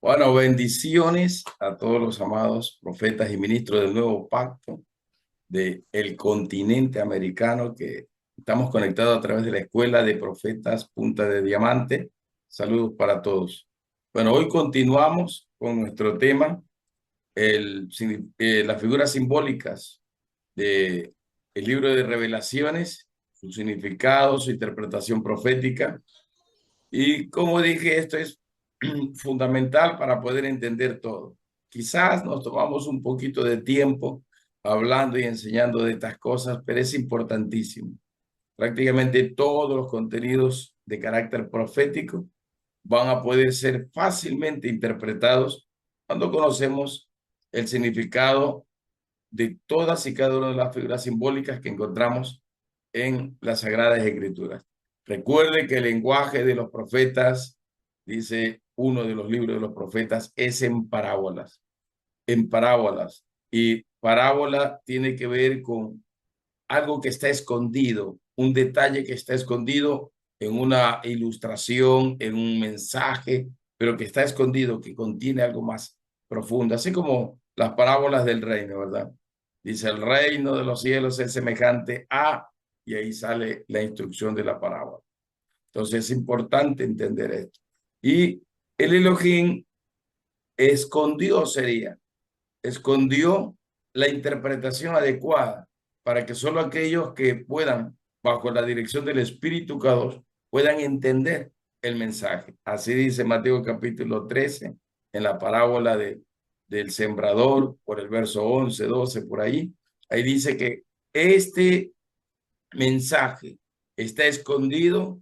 Bueno, bendiciones a todos los amados profetas y ministros del nuevo pacto del continente americano que estamos conectados a través de la Escuela de Profetas Punta de Diamante. Saludos para todos. Bueno, hoy continuamos con nuestro tema, las figuras simbólicas del libro de Revelaciones, su significado, su interpretación profética. Y como dije, esto es fundamental para poder entender todo. Quizás nos tomamos un poquito de tiempo hablando y enseñando de estas cosas, pero es importantísimo. Prácticamente todos los contenidos de carácter profético van a poder ser fácilmente interpretados cuando conocemos el significado de todas y cada una de las figuras simbólicas que encontramos en las Sagradas Escrituras. Recuerde que el lenguaje de los profetas, dice uno de los libros de los profetas, es en parábolas. En parábolas. Y parábola tiene que ver con algo que está escondido, un detalle que está escondido en una ilustración, en un mensaje, pero que está escondido, que contiene algo más profundo, así como las parábolas del reino, ¿verdad? Dice, el reino de los cielos es semejante a, y ahí sale la instrucción de la parábola. Entonces es importante entender esto. Y el Elohim escondió, escondió la interpretación adecuada para que solo aquellos que puedan, bajo la dirección del Espíritu K2, puedan entender el mensaje. Así dice Mateo capítulo 13, en la parábola del sembrador, por el verso 11, 12, por ahí. Ahí dice que este mensaje está escondido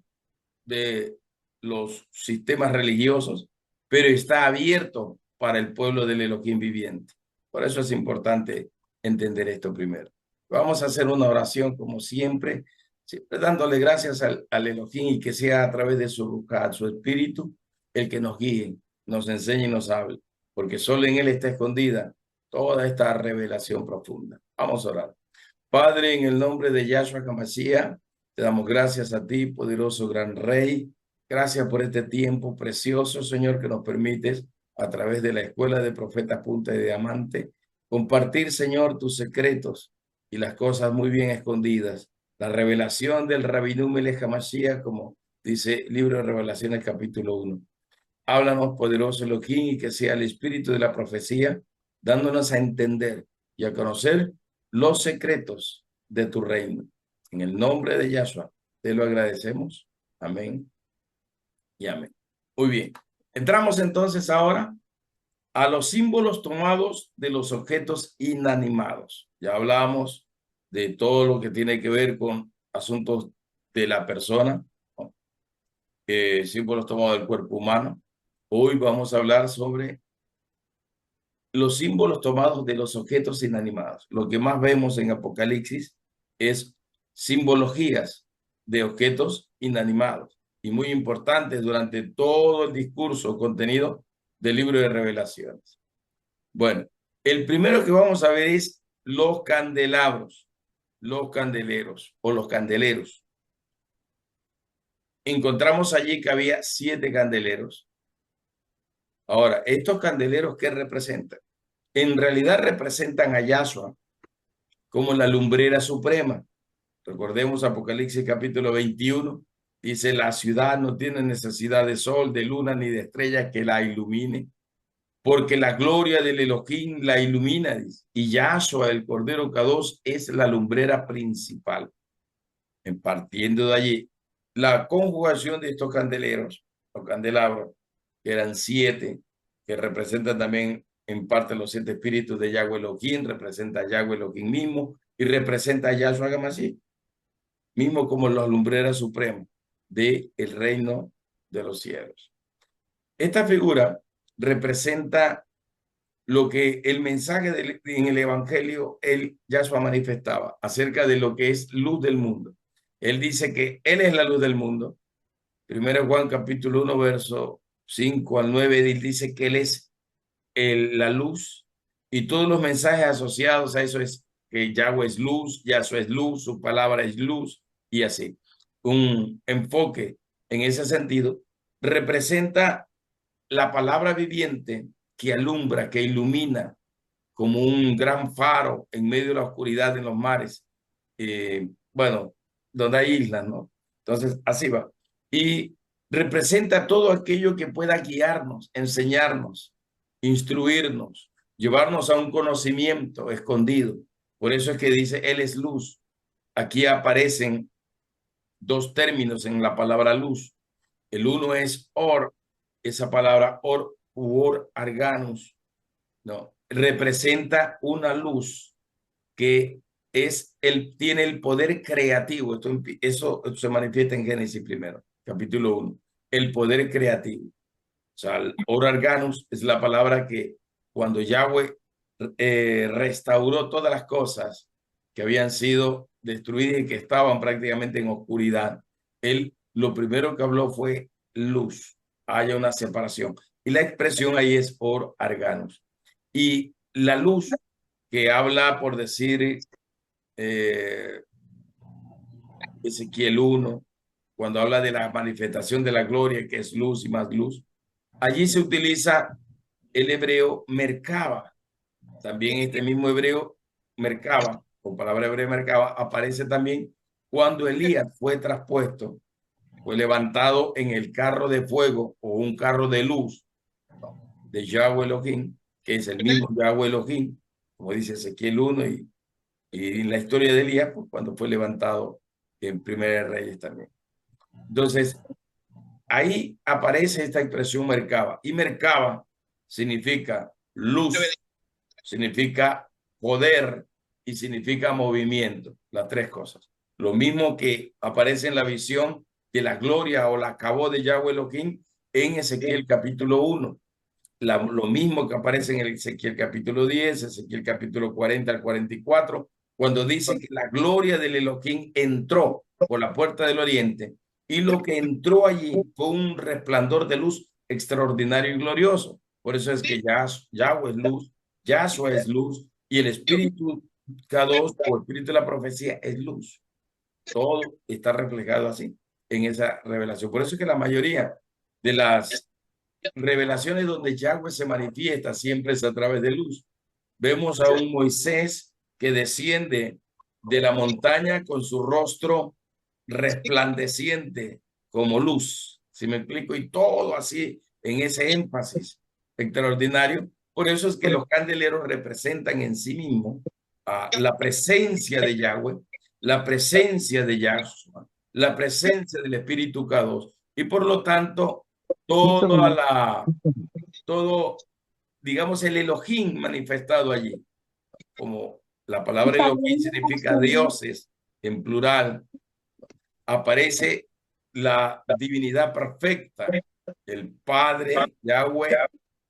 de los sistemas religiosos, pero está abierto para el pueblo del Elohim viviente. Por eso es importante entender esto primero. Vamos a hacer una oración como siempre, siempre dándole gracias al Elohim y que sea a través de su Ruchat, su espíritu, el que nos guíe, nos enseñe y nos hable, porque solo en él está escondida toda esta revelación profunda. Vamos a orar. Padre, en el nombre de Yahshua HaMashiach, te damos gracias a ti, poderoso gran Rey. Gracias por este tiempo precioso, Señor, que nos permites a través de la Escuela de Profetas Punta de Diamante compartir, Señor, tus secretos y las cosas muy bien escondidas. La revelación del Rabinú Melech HaMashiach, como dice el libro de Revelaciones capítulo 1. Háblanos, poderoso Elohim, y que sea el espíritu de la profecía, dándonos a entender y a conocer los secretos de tu reino. En el nombre de Yahshua, te lo agradecemos. Amén y amén. Muy bien. Entramos entonces ahora a los símbolos tomados de los objetos inanimados. Ya hablamos de todo lo que tiene que ver con asuntos de la persona, ¿no? Símbolos tomados del cuerpo humano. Hoy vamos a hablar sobre los símbolos tomados de los objetos inanimados. Lo que más vemos en Apocalipsis es simbologías de objetos inanimados y muy importantes durante todo el discurso contenido del libro de Revelaciones. Bueno, el primero que vamos a ver es los candelabros, los candeleros o los candeleros. Encontramos allí que había 7 candeleros. Ahora, ¿estos candeleros qué representan? En realidad representan a Yahshua como la lumbrera suprema. Recordemos Apocalipsis capítulo 21, dice, la ciudad no tiene necesidad de sol, de luna ni de estrella que la ilumine, porque la gloria del Elohim la ilumina, dice, y Yahshua, el Cordero K2, es la lumbrera principal. En partiendo de allí, la conjugación de estos candeleros, los candelabros, que eran 7, que representan también en parte los 7 espíritus de Yahweh Elohim, representa a Yahweh Elohim mismo y representa a Yahshua HaMashiach, mismo como la lumbrera suprema del reino de los cielos. Esta figura representa lo que el mensaje en el Evangelio, Yahshua manifestaba acerca de lo que es luz del mundo. Él dice que Él es la luz del mundo. Primero Juan capítulo 1, verso 5 al 9, él dice que Él es la luz y todos los mensajes asociados a eso es que Yahweh es luz, Yahshua es luz, su palabra es luz y así. Un enfoque en ese sentido representa la palabra viviente que alumbra, que ilumina como un gran faro en medio de la oscuridad en los mares. Bueno, donde hay islas, ¿no? Entonces, así va. Y representa todo aquello que pueda guiarnos, enseñarnos, instruirnos, llevarnos a un conocimiento escondido. Por eso es que dice, Él es luz. Aquí aparecen dos términos en la palabra luz. El uno es or, esa palabra or u or arganus, ¿no? Representa una luz que tiene el poder creativo. Eso se manifiesta en Génesis primero, capítulo 1. El poder creativo. O sea, el or arganus es la palabra que cuando Yahweh restauró todas las cosas que habían sido destruidas y que estaban prácticamente en oscuridad, él lo primero que habló fue luz. Haya una separación. Y la expresión ahí es or arganus. Y la luz que habla, por decir, Ezequiel 1, cuando habla de la manifestación de la gloria, que es luz y más luz, allí se utiliza el hebreo merkaba. También este mismo hebreo merkaba, o palabra hebrea merkaba, aparece también cuando Elías fue traspuesto, fue levantado en el carro de fuego o un carro de luz, ¿no?, de Yahweh Elohim, que es el mismo Yahweh Elohim, como dice Ezequiel 1 y en la historia de Elías, pues, cuando fue levantado en Primera de Reyes también. Entonces, ahí aparece esta expresión merkaba. Y merkaba significa luz, significa poder y significa movimiento, las tres cosas. Lo mismo que aparece en la visión de la gloria o la cabó de Yahweh Elohim en Ezequiel capítulo 1. Lo mismo que aparece en el Ezequiel capítulo 10, Ezequiel capítulo 40 al 44, cuando dice que la gloria del Elohim entró por la puerta del oriente y lo que entró allí fue un resplandor de luz extraordinario y glorioso. Por eso es que Yahweh es luz, Yahshua es luz y el Espíritu K2 o Espíritu de la profecía es luz. Todo está reflejado así en esa revelación. Por eso es que la mayoría de las revelaciones donde Yahweh se manifiesta siempre es a través de luz. Vemos a un Moisés que desciende de la montaña con su rostro resplandeciente como luz, ¿si me explico? Y todo así en ese énfasis extraordinario. Por eso es que los candeleros representan en sí mismos la presencia de Yahweh, la presencia de Yahshua, la presencia del Espíritu K2 y por lo tanto todo, digamos, el Elohim manifestado allí, como la palabra Elohim significa dioses en plural, aparece la divinidad perfecta, el Padre, Yahweh,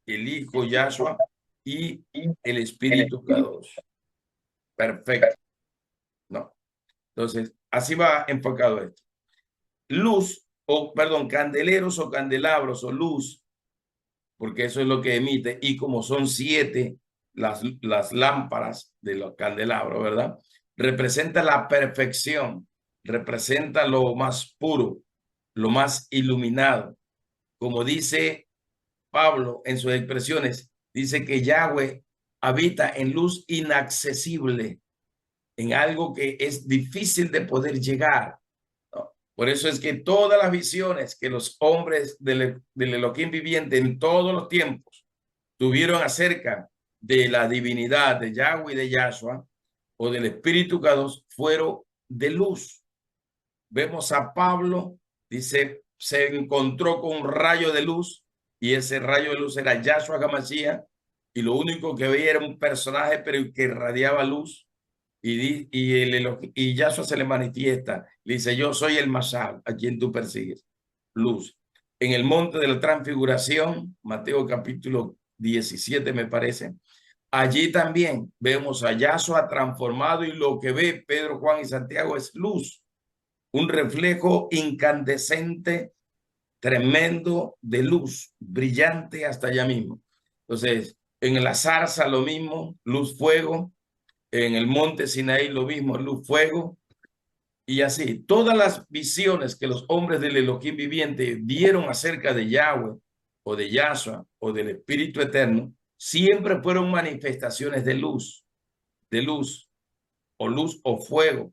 el Hijo, Yahshua, y el Espíritu Kadosh. Perfecto, ¿no? Entonces, así va enfocado esto. Luz, o perdón, candeleros o candelabros o luz, porque eso es lo que emite, y como son 7 las lámparas de los candelabros, ¿verdad? Representa la perfección, representa lo más puro, lo más iluminado. Como dice Pablo en sus expresiones, dice que Yahweh habita en luz inaccesible, en algo que es difícil de poder llegar, ¿no? Por eso es que todas las visiones que los hombres del Elohim viviente en todos los tiempos tuvieron acerca de la divinidad de Yahweh y de Yahshua o del Espíritu Kadosh fueron de luz. Vemos a Pablo, dice, se encontró con un rayo de luz y ese rayo de luz era Yahshua HaMashiach y lo único que veía era un personaje pero que irradiaba luz y Yahshua se le manifiesta, le dice, yo soy el Mashal a quien tú persigues, luz. En el monte de la transfiguración, Mateo capítulo 17 me parece, allí también vemos a Yahshua transformado y lo que ve Pedro, Juan y Santiago es luz, un reflejo incandescente, tremendo de luz, brillante hasta allá mismo. Entonces, en la zarza lo mismo, luz, fuego, en el monte Sinaí lo mismo, luz, fuego, y así. Todas las visiones que los hombres del Elohim viviente vieron acerca de Yahweh o de Yahshua o del Espíritu Eterno, siempre fueron manifestaciones de luz o fuego,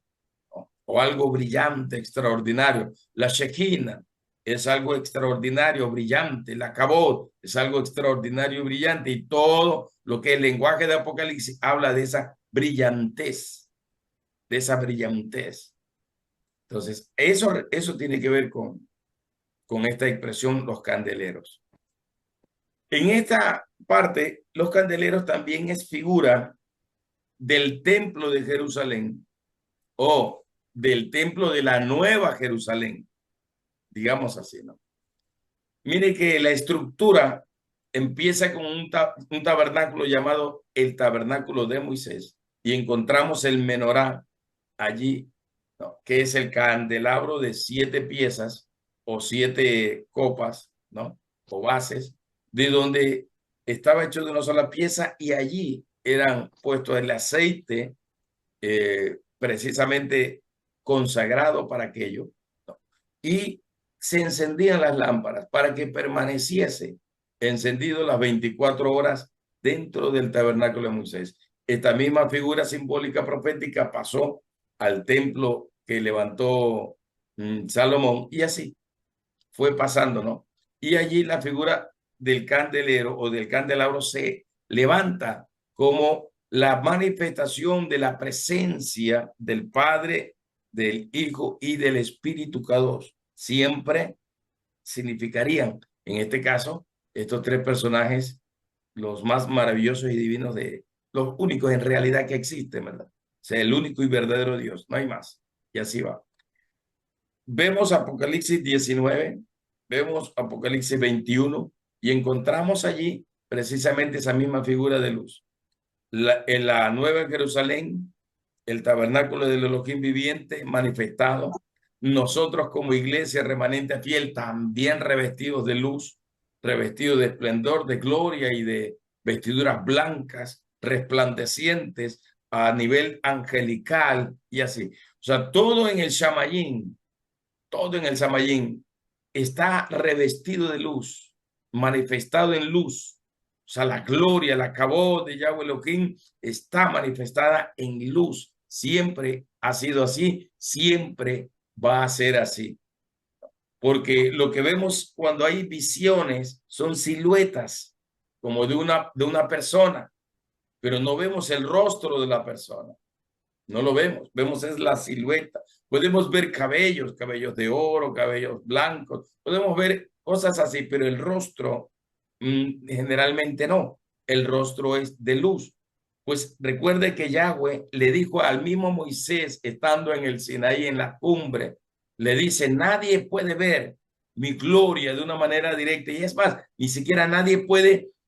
¿no? O algo brillante, extraordinario. La Shekinah es algo extraordinario, brillante. La Kabod es algo extraordinario, brillante. Y todo lo que el lenguaje de Apocalipsis habla de esa brillantez, de esa brillantez. Entonces, eso tiene que ver con esta expresión, los candeleros. En esta parte, los candeleros también es figura del templo de Jerusalén o del templo de la Nueva Jerusalén, digamos así, ¿no? Mire que la estructura empieza con un tabernáculo llamado el tabernáculo de Moisés y encontramos el menorá allí, ¿no? Que es el candelabro de 7 piezas o 7 copas, ¿no? O bases, de donde estaba hecho de una sola pieza y allí eran puestos el aceite precisamente consagrado para aquello, ¿no? Y se encendían las lámparas para que permaneciese encendido las 24 horas dentro del tabernáculo de Moisés. Esta misma figura simbólica profética pasó al templo que levantó Salomón y así fue pasando, ¿no? Y allí la figura del candelero o del candelabro se levanta como la manifestación de la presencia del Padre, del Hijo y del Espíritu Kadosh. Siempre significarían, en este caso, estos 3 personajes, los más maravillosos y divinos los únicos en realidad que existen, ¿verdad? O sea, el único y verdadero Dios, no hay más. Y así va. Vemos Apocalipsis 19, vemos Apocalipsis 21 y encontramos allí precisamente esa misma figura de luz. En la Nueva Jerusalén, el tabernáculo del Elohim viviente manifestado, nosotros como iglesia remanente fiel también revestidos de luz, revestidos de esplendor, de gloria y de vestiduras blancas, resplandecientes a nivel angelical y así. O sea, todo en el Shamayim, todo en el Samayín está revestido de luz, manifestado en luz. O sea, la gloria, la cabot de Yahweh Elohim está manifestada en luz. Siempre ha sido así, siempre va a ser así. Porque lo que vemos cuando hay visiones son siluetas, como de una persona, pero no vemos el rostro de la persona. No lo vemos, vemos es la silueta. Podemos ver cabellos, cabellos de oro, cabellos blancos, podemos ver cosas así, pero el rostro generalmente no. El rostro es de luz. Pues recuerde que Yahweh le dijo al mismo Moisés, estando en el Sinaí, en la cumbre, le dice, nadie puede ver mi gloria de una manera directa. Y es más, ni siquiera nadie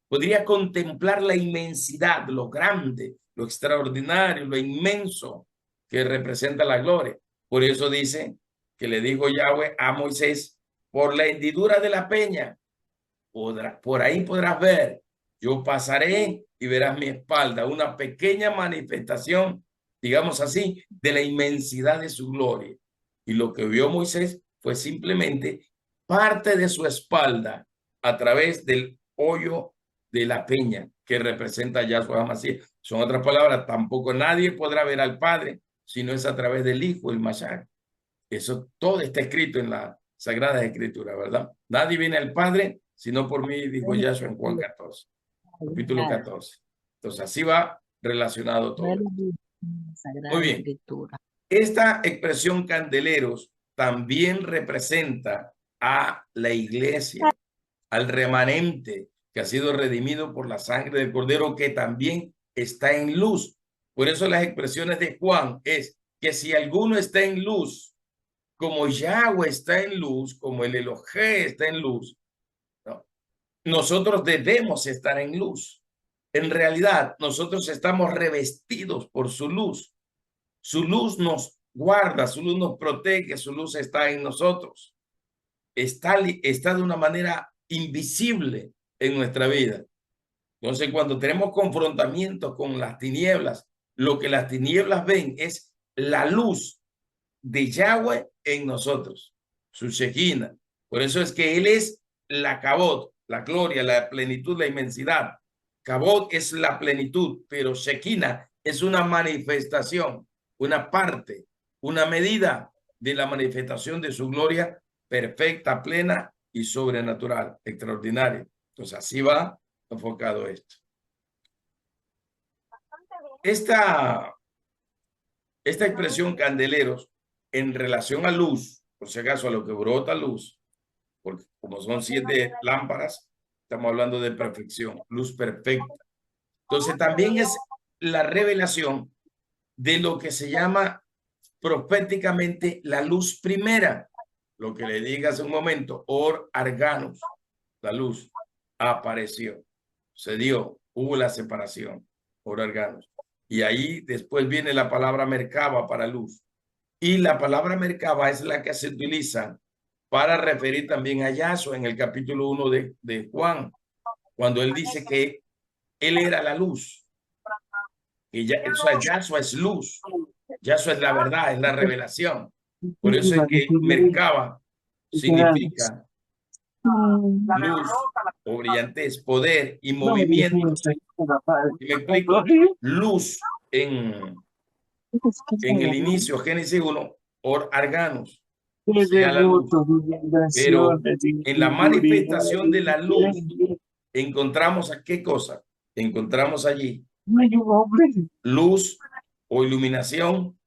podría contemplar la inmensidad, lo grande, lo extraordinario, lo inmenso que representa la gloria. Por eso dice que le dijo Yahweh a Moisés, por la hendidura de la peña, por ahí podrás ver, yo pasaré y verás mi espalda, una pequeña manifestación, digamos así, de la inmensidad de su gloria. Y lo que vio Moisés fue simplemente parte de su espalda a través del hoyo de la peña que representa a Yahshua HaMashiach. Son otras palabras, tampoco nadie podrá ver al Padre si no es a través del Hijo, el Mashiach. Eso todo está escrito en la Sagrada Escritura, ¿verdad? Nadie viene al Padre sino por mí, dijo Yahshua en Juan 14, capítulo 14. Entonces así va relacionado todo. Muy bien. Esta expresión candeleros también representa a la iglesia, al remanente que ha sido redimido por la sangre del Cordero, que también está en luz. Por eso las expresiones de Juan es que si alguno está en luz, como Yahweh está en luz, como el Elohim está en luz, ¿no? Nosotros debemos estar en luz. En realidad, nosotros estamos revestidos por su luz. Su luz nos guarda, su luz nos protege, su luz está en nosotros. Está de una manera invisible en nuestra vida. Entonces, cuando tenemos confrontamientos con las tinieblas, lo que las tinieblas ven es la luz de Yahweh en nosotros, su Shekinah. Por eso es que Él es la Kabod, la gloria, la plenitud, la inmensidad. Kabod es la plenitud, pero Shekinah es una manifestación, una parte, una medida de la manifestación de su gloria perfecta, plena y sobrenatural, extraordinaria. Entonces así va enfocado esto. Esta expresión candeleros en relación a luz, por si acaso a lo que brota luz, porque como son 7 lámparas, estamos hablando de perfección, luz perfecta. Entonces también es la revelación de lo que se llama proféticamente la luz primera, lo que le dije hace un momento, or arganus, la luz apareció, se dio, hubo la separación, or arganus. Y ahí después viene la palabra merkaba para luz. Y la palabra merkaba es la que se utiliza para referir también a Yahshua en el capítulo 1 de Juan, cuando él dice que él era la luz. Y ya, o sea, Yahshua es luz. Yahshua es la verdad, es la revelación. Por eso es que merkaba significa luz o brillantez, poder y movimiento. Y me explico, luz en el inicio, Génesis 1, or arganos, sea la luz. Pero en la manifestación de la luz, encontramos a qué cosa? Encontramos allí luz o iluminación,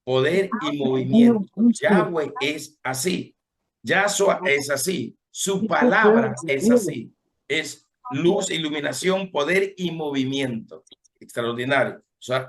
poder y movimiento. Yahweh es así. Yahshua es así. Su palabra es así. Es luz, iluminación, poder y movimiento. Extraordinario. O sea,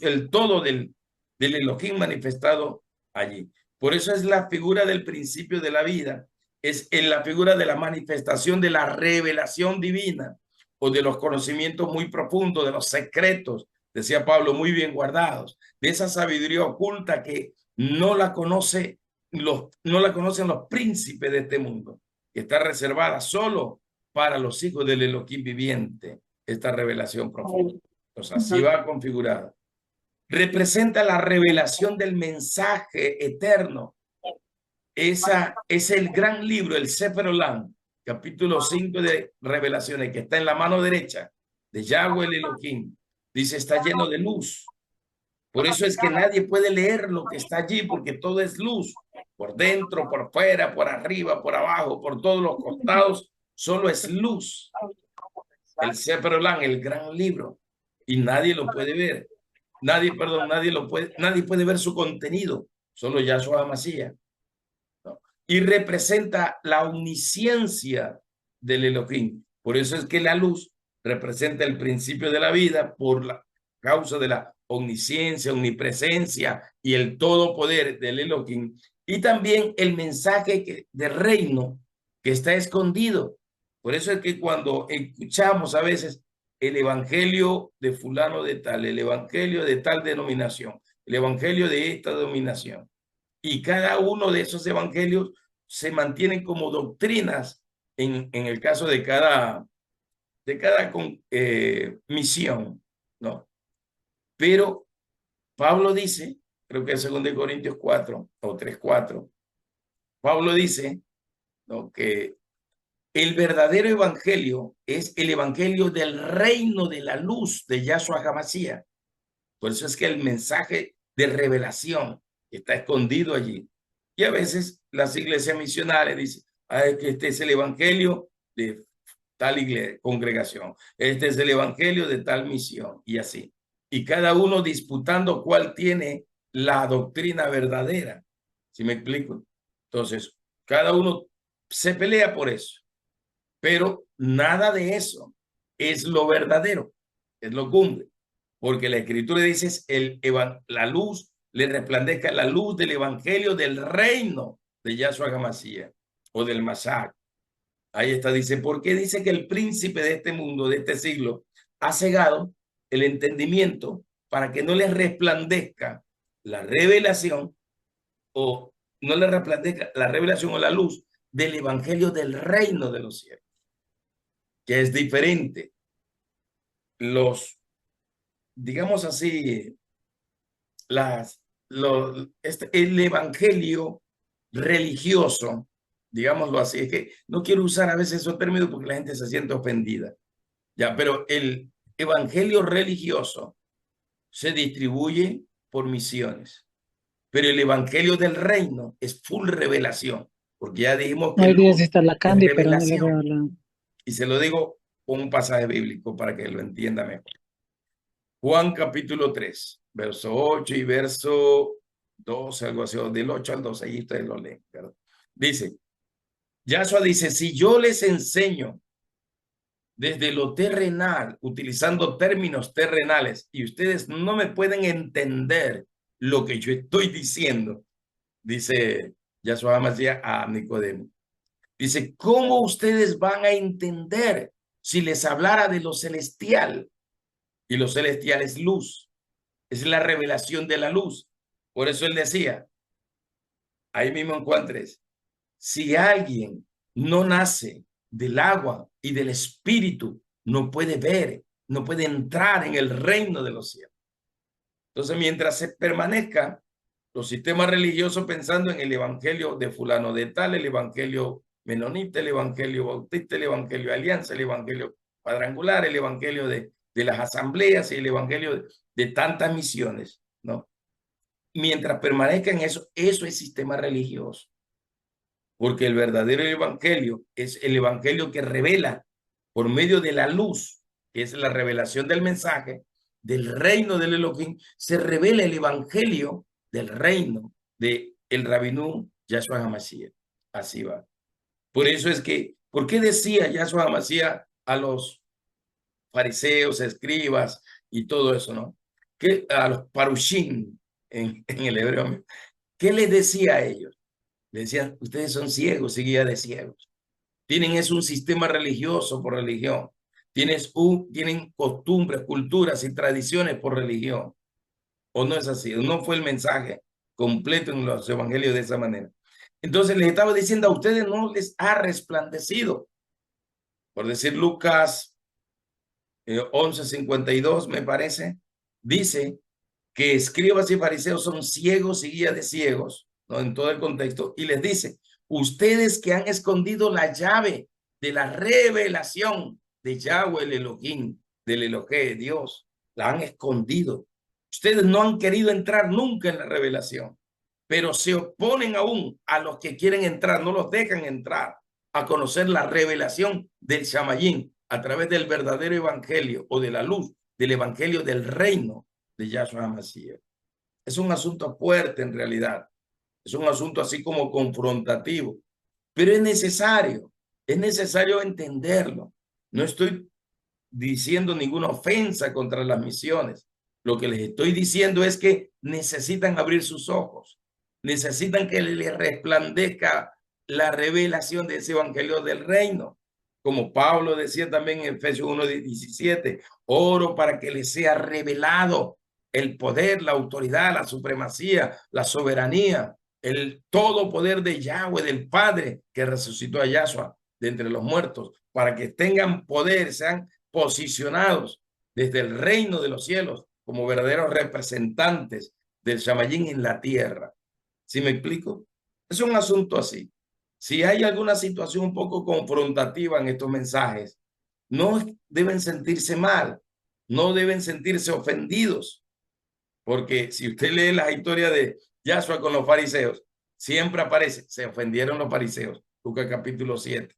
el todo del Elohim manifestado allí. Por eso es la figura del principio de la vida. Es en la figura de la manifestación de la revelación divina o de los conocimientos muy profundos, de los secretos, decía Pablo, muy bien guardados, de esa sabiduría oculta que no la conocen los príncipes de este mundo, que está reservada solo para los hijos del Elohim viviente, esta revelación profunda. Entonces así va configurada. Representa la revelación del mensaje eterno. Esa es el gran libro, el Sefer Olam, capítulo 5 de Revelaciones, que está en la mano derecha de Yahweh el Elohim. Dice, está lleno de luz. Por eso es que nadie puede leer lo que está allí, porque todo es luz. Por dentro, por fuera, por arriba, por abajo, por todos los costados, solo es luz. El Sefer Olam, el gran libro. Y nadie lo puede ver. Nadie puede ver su contenido. Solo Yahshua Hamashiach. Y representa la omnisciencia del Elohim. Por eso es que la luz representa el principio de la vida por la causa de la omnisciencia, omnipresencia y el todopoder del Elohim. Y también el mensaje de reino que está escondido. Por eso es que cuando escuchamos a veces el evangelio de fulano de tal, el evangelio de tal denominación, el evangelio de esta denominación, y cada uno de esos evangelios se mantienen como doctrinas en el caso de cada misión, ¿no? Pero Pablo dice, creo que es 2 Corintios 4 o 3:4, Pablo dice, ¿no?, que el verdadero evangelio es el evangelio del reino de la luz de Yahshua Hamashiach. Por eso es que el mensaje de revelación está escondido allí. Y a veces las iglesias misionales dicen, que este es el evangelio de tal iglesia, congregación. Este es el evangelio de tal misión y así. Y cada uno disputando cuál tiene la doctrina verdadera. ¿Sí me explico? Entonces, cada uno se pelea por eso. Pero nada de eso es lo verdadero, es lo cumbre. Porque la escritura dice, la luz le resplandezca, la luz del evangelio del reino de Yahshua Hamashiach o del Mashiach. Ahí está, dice, ¿por qué dice que el príncipe de este mundo, de este siglo, ha cegado el entendimiento para que no le resplandezca la revelación o no le resplandezca la revelación o la luz del evangelio del reino de los cielos? Que es diferente. Digamos así, el evangelio religioso digámoslo así. Es que no quiero usar a veces esos términos porque la gente se siente ofendida. Ya, pero el evangelio religioso se distribuye por misiones. Pero el evangelio del reino es full revelación, porque ya dijimos que Hoy día luz sí está la es Candy, pero no le veo revelación. la... Y se lo digo con un pasaje bíblico para que lo entienda mejor. Juan capítulo 3, verso 8 y verso 12, algo así, del 8 al 12, ahí ustedes lo leen, ¿verdad? Dice, Yahshua dice, si yo les enseño desde lo terrenal, utilizando términos terrenales, y ustedes no me pueden entender lo que yo estoy diciendo, dice Yahshua Hamashiach a Nicodemo. Dice, ¿cómo ustedes van a entender si les hablara de lo celestial? Y lo celestial es luz, es la revelación de la luz. Por eso él decía, ahí mismo en Juan 3, si alguien no nace del agua y del espíritu, no puede ver, no puede entrar en el reino de los cielos. Entonces, mientras se permanezca los sistemas religiosos pensando en el evangelio de fulano de tal, el evangelio menonita, el evangelio bautista, el evangelio alianza, el evangelio cuadrangular, el evangelio de las asambleas y el evangelio de tantas misiones, ¿no? Mientras permanezca en eso, eso es sistema religioso. Porque el verdadero evangelio es el evangelio que revela por medio de la luz, que es la revelación del mensaje del reino del Elohim, se revela el evangelio del reino de el Rabinú Yahshua HaMashiach. Así va. Por eso es que, ¿por qué decía Yahshua HaMashiach a los fariseos, escribas y todo eso, no? Que a los parushim en el hebreo, ¿qué les decía a ellos? Le decían, ustedes son ciegos y guía de ciegos. Tienen es un sistema religioso por religión. Tienen costumbres, culturas y tradiciones por religión. ¿O no es así? No fue el mensaje completo en los evangelios de esa manera. Entonces les estaba diciendo a ustedes no les ha resplandecido. Por decir Lucas 11:52 me parece, dice que escribas y fariseos son ciegos y guía de ciegos, ¿no? En todo el contexto, y les dice, ustedes que han escondido la llave de la revelación de Yahweh el Elohim, del Elohé, Dios, la han escondido. Ustedes no han querido entrar nunca en la revelación, pero se oponen aún a los que quieren entrar, no los dejan entrar a conocer la revelación del Shamayín a través del verdadero evangelio o de la luz del evangelio del reino de Yahshua HaMashiach. Es un asunto fuerte en realidad, es un asunto así como confrontativo, pero es necesario entenderlo. No estoy diciendo ninguna ofensa contra las misiones. Lo que les estoy diciendo es que necesitan abrir sus ojos, necesitan que les resplandezca la revelación de ese evangelio del reino. Como Pablo decía también en Efesios 1:17, oro para que les sea revelado el poder, la autoridad, la supremacía, la soberanía, el todo poder de Yahweh, del Padre que resucitó a Yahshua de entre los muertos, para que tengan poder, sean posicionados desde el reino de los cielos como verdaderos representantes del Shamayín en la tierra. ¿Sí me explico? Es un asunto así. Si hay alguna situación un poco confrontativa en estos mensajes, no deben sentirse mal, no deben sentirse ofendidos, porque si usted lee la historia de Yahshua con los fariseos, siempre aparece, se ofendieron los fariseos, Lucas capítulo 7.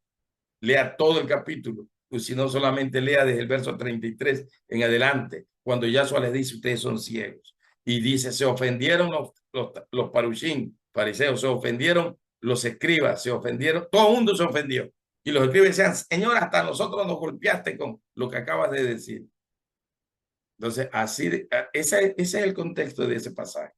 Lea todo el capítulo, pues si no solamente lea desde el verso 33 en adelante, cuando Yahshua les dice, ustedes son ciegos. Y dice, se ofendieron los parushim, fariseos, se ofendieron los escribas, se ofendieron, todo el mundo se ofendió. Y los escribas decían, Señor, hasta nosotros nos golpeaste con lo que acabas de decir. Entonces, así, ese es el contexto de ese pasaje.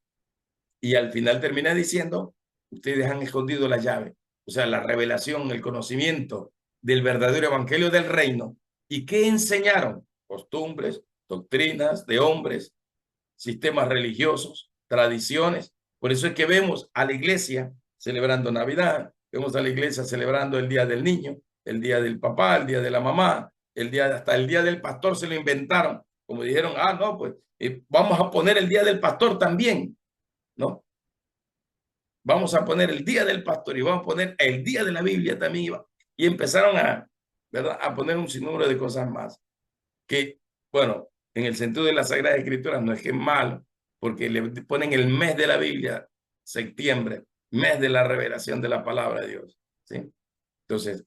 Y al final termina diciendo, ustedes han escondido la llave, o sea, la revelación, el conocimiento del verdadero evangelio del reino. ¿Y qué enseñaron? Costumbres, doctrinas de hombres, sistemas religiosos, tradiciones. Por eso es que vemos a la iglesia celebrando Navidad, vemos a la iglesia celebrando el Día del Niño, el Día del Papá, el Día de la Mamá, hasta el Día del Pastor se lo inventaron, como dijeron, no, pues vamos a poner el Día del Pastor también, ¿no? vamos a poner el día del pastor y vamos a poner el día de la Biblia también. Y empezaron a, ¿verdad?, a poner un sinnúmero de cosas más. Que, bueno, en el sentido de las Sagradas Escrituras no es que es malo, porque le ponen el mes de la Biblia, septiembre, mes de la revelación de la palabra de Dios, ¿sí? Entonces,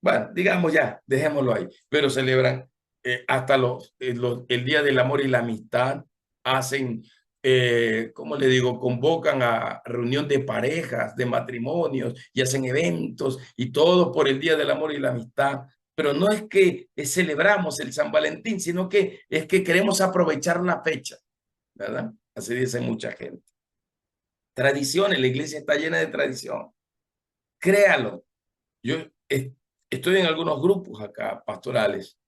bueno, digamos ya, dejémoslo ahí, pero celebran hasta el Día del Amor y la Amistad, hacen, ¿cómo le digo? Convocan a reunión de parejas, de matrimonios, y hacen eventos, y todo por el Día del Amor y la Amistad. Pero no es que celebramos el San Valentín, sino que es que queremos aprovechar la fecha, ¿verdad? Así dice mucha gente. Tradiciones, la iglesia está llena de tradición. Créalo. Yo estoy en algunos grupos acá, pastorales,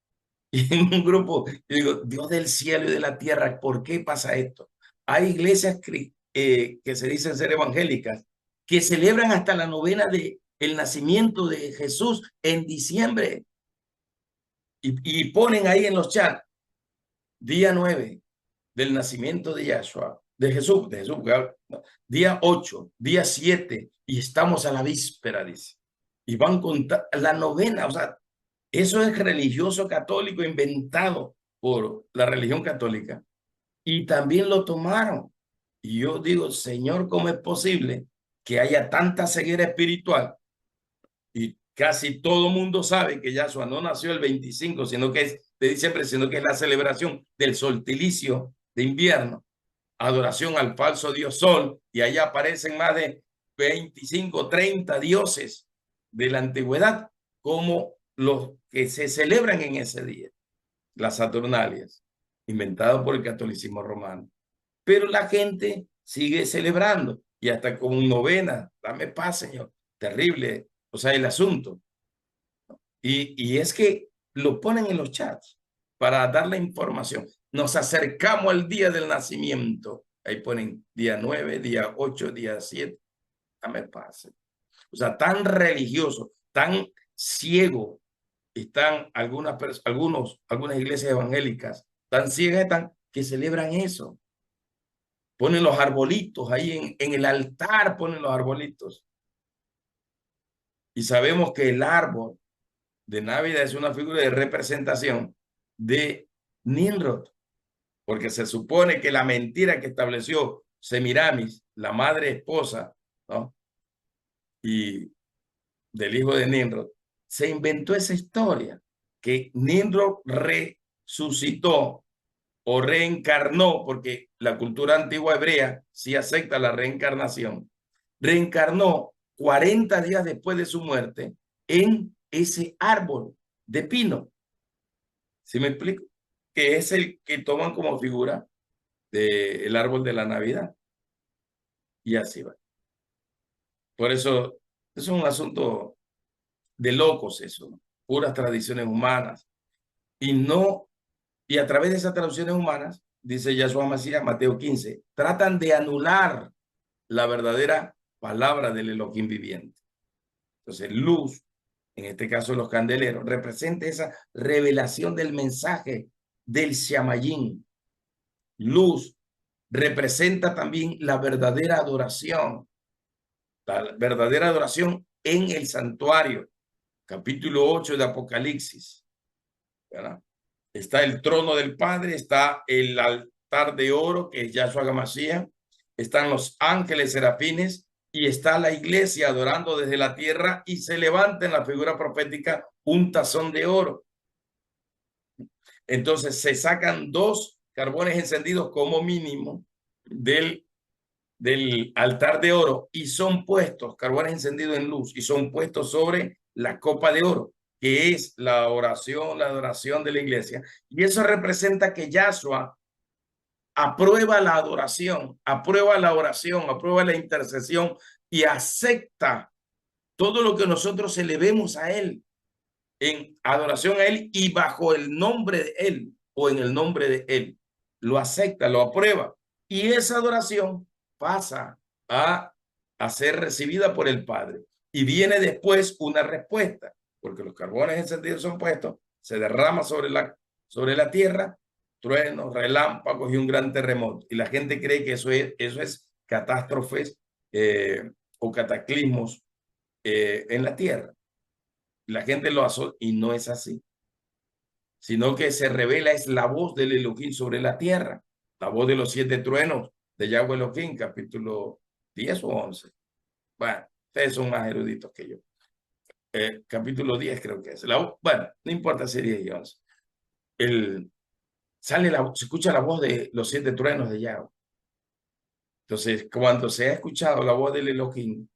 y en un grupo, yo digo, Dios del cielo y de la tierra, ¿por qué pasa esto? Hay iglesias que se dicen ser evangélicas, que celebran hasta la novena de el nacimiento de Jesús en diciembre, y ponen ahí en los chats, día 9 del nacimiento de Yahshua, de Jesús, día 8, día 7, y estamos a la víspera, dice. Y van con la novena, o sea, eso es religioso católico inventado por la religión católica. Y también lo tomaron. Y yo digo, Señor, ¿cómo es posible que haya tanta ceguera espiritual? Y casi todo mundo sabe que Yahshua no nació el 25, sino que es de diciembre, sino que es la celebración del solsticio de invierno, adoración al falso dios Sol, y allá aparecen más de 25, 30 dioses de la antigüedad, como los que se celebran en ese día, las Saturnalias, inventadas por el catolicismo romano. Pero la gente sigue celebrando, y hasta con novena, dame paz, Señor, terrible, o sea, el asunto. Y es que lo ponen en los chats para dar la información. Nos acercamos al día del nacimiento. Ahí ponen día 9, día 8, día 7. Dame paz. O sea, tan religioso, tan ciego están algunas iglesias evangélicas, tan ciegas están que celebran eso. Ponen los arbolitos ahí en el altar, ponen los arbolitos. Y sabemos que el árbol de Navidad es una figura de representación de Nimrod, porque se supone que la mentira que estableció Semiramis, la madre esposa, ¿no?, y del hijo de Nimrod, se inventó esa historia, que Nimrod resucitó o reencarnó, porque la cultura antigua hebrea sí acepta la reencarnación, reencarnó 40 días después de su muerte en ese árbol de pino. ¿Sí me explico? Que es el que toman como figura del árbol de la Navidad. Y así va. Por eso es un asunto de locos eso, ¿no? Puras tradiciones humanas. Y no, y a través de esas tradiciones humanas, dice Yahshua Mashiach, Mateo 15, tratan de anular la verdadera palabra del Elohim viviente. Entonces, luz, en este caso los candeleros, representa esa revelación del mensaje del Shamayim. Luz representa también la verdadera adoración en el santuario, capítulo 8 de Apocalipsis, ¿verdad? Está el trono del Padre, está el altar de oro, que es Yahshua HaMashiach, están los ángeles serafines, y está la iglesia adorando desde la tierra, y se levanta en la figura profética un tazón de oro. Entonces se sacan 2 carbones encendidos como mínimo del altar de oro, y son puestos, carbones encendidos en luz, y son puestos sobre la copa de oro, que es la oración, la adoración de la iglesia. Y eso representa que Yahshua aprueba la adoración, aprueba la oración, aprueba la intercesión, y acepta todo lo que nosotros elevemos a Él, en adoración a Él y bajo el nombre de Él o en el nombre de Él. Lo acepta, lo aprueba. Y esa adoración pasa a ser recibida por el Padre. Y viene después una respuesta, porque los carbones encendidos son puestos, se derrama sobre la tierra, truenos, relámpagos y un gran terremoto. Y la gente cree que eso es catástrofes o cataclismos en la tierra. La gente lo hace y no es así, sino que se revela es la voz del Elohim sobre la tierra, la voz de los 7 truenos de Yahweh Elohim, capítulo 10 o 11. Bueno, ustedes son más eruditos que yo. Capítulo 10 creo que es. Bueno, no importa si 10 y 11. Se escucha la voz de los 7 truenos de Yahweh. Entonces, cuando se ha escuchado la voz del Elohim,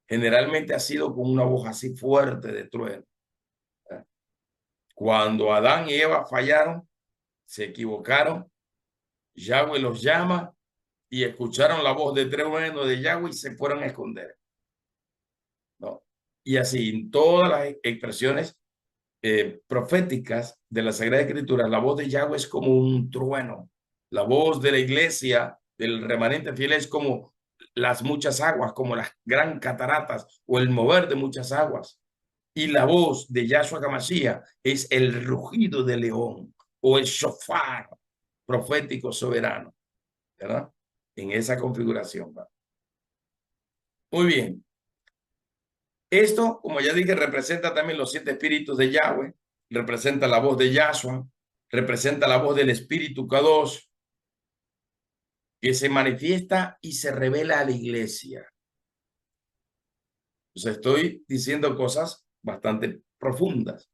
generalmente ha sido con una voz así fuerte de trueno. Cuando Adán y Eva fallaron, se equivocaron, Yahweh los llama y escucharon la voz de trueno de Yahweh y se fueron a esconder, ¿no? Y así, en todas las expresiones proféticas de la Sagrada Escritura, la voz de Yahweh es como un trueno. La voz de la iglesia, del remanente fiel, es como las muchas aguas, como las gran cataratas o el mover de muchas aguas. Y la voz de Yahshua HaMashiach es el rugido del león o el shofar profético soberano, ¿verdad? En esa configuración. ¿verdad? Muy bien. Esto, como ya dije, representa también los 7 espíritus de Yahweh, representa la voz de Yahshua, representa la voz del Espíritu Kadosh, que se manifiesta y se revela a la iglesia. O sea, estoy diciendo cosas bastante profundas,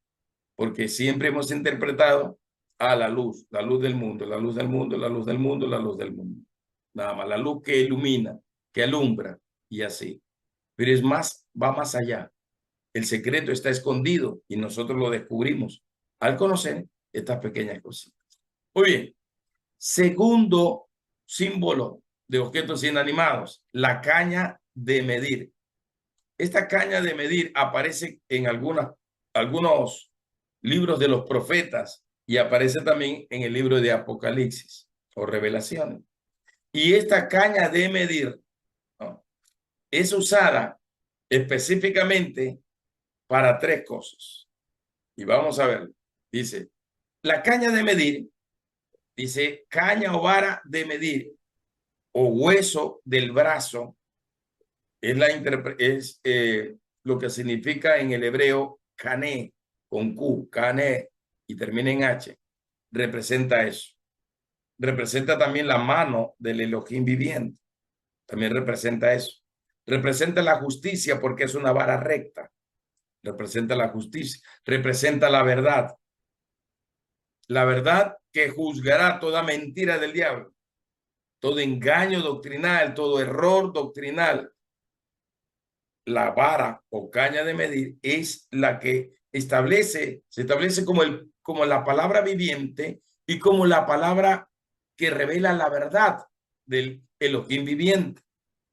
porque siempre hemos interpretado a la luz del mundo, la luz del mundo, la luz del mundo, la luz del mundo. Nada más, la luz que ilumina, que alumbra y así. Pero es más, va más allá. El secreto está escondido y nosotros lo descubrimos al conocer estas pequeñas cositas. Muy bien. Segundo símbolo de objetos inanimados, la caña de medir. Esta caña de medir aparece en algunos libros de los profetas y aparece también en el libro de Apocalipsis o Revelaciones. Y esta caña de medir, ¿no?, es usada específicamente para 3 cosas. Y vamos a ver. Dice, la caña de medir, dice caña o vara de medir o hueso del brazo, es lo que significa en el hebreo cané, con Q, cané, y termina en H. Representa eso. Representa también la mano del Elohim viviente. También representa eso. Representa la justicia porque es una vara recta. Representa la justicia. Representa la verdad. La verdad que juzgará toda mentira del diablo, todo engaño doctrinal, todo error doctrinal. La vara o caña de medir es la que se establece como la palabra viviente y como la palabra que revela la verdad del Elohim viviente.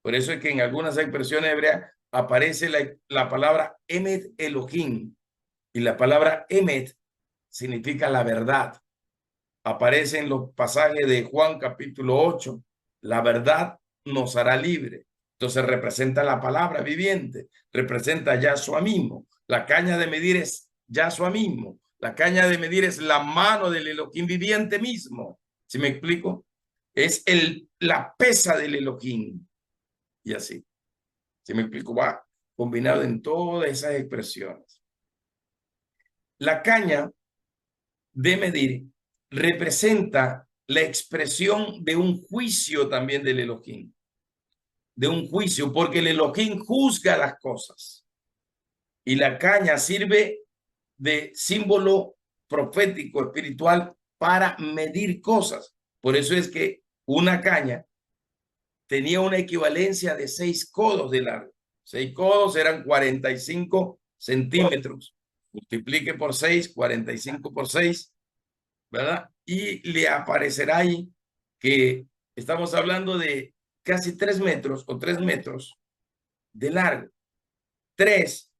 Por eso es que en algunas expresiones hebreas aparece la palabra Emet Elohim, y la palabra Emet significa la verdad. Aparece en los pasajes de Juan capítulo 8, la verdad nos hará libre. Entonces representa la palabra viviente, representa Yahshua mismo. La caña de medir es Yahshua mismo. La caña de medir es la mano del Elohim viviente mismo. ¿Sí me explico? Es la pesa del Elohim. Y así. ¿Sí me explico? Va combinado en todas esas expresiones. La caña de medir representa la expresión de un juicio también del Elohim. De un juicio, porque el Elohim juzga las cosas. Y la caña sirve de símbolo profético, espiritual, para medir cosas. Por eso es que una caña tenía una equivalencia de 6 codos de largo. 6 codos eran 45 centímetros. Multiplique por 6, 45 por 6, ¿verdad? Y le aparecerá ahí que estamos hablando de casi 3 metros o 3 metros de largo. 3,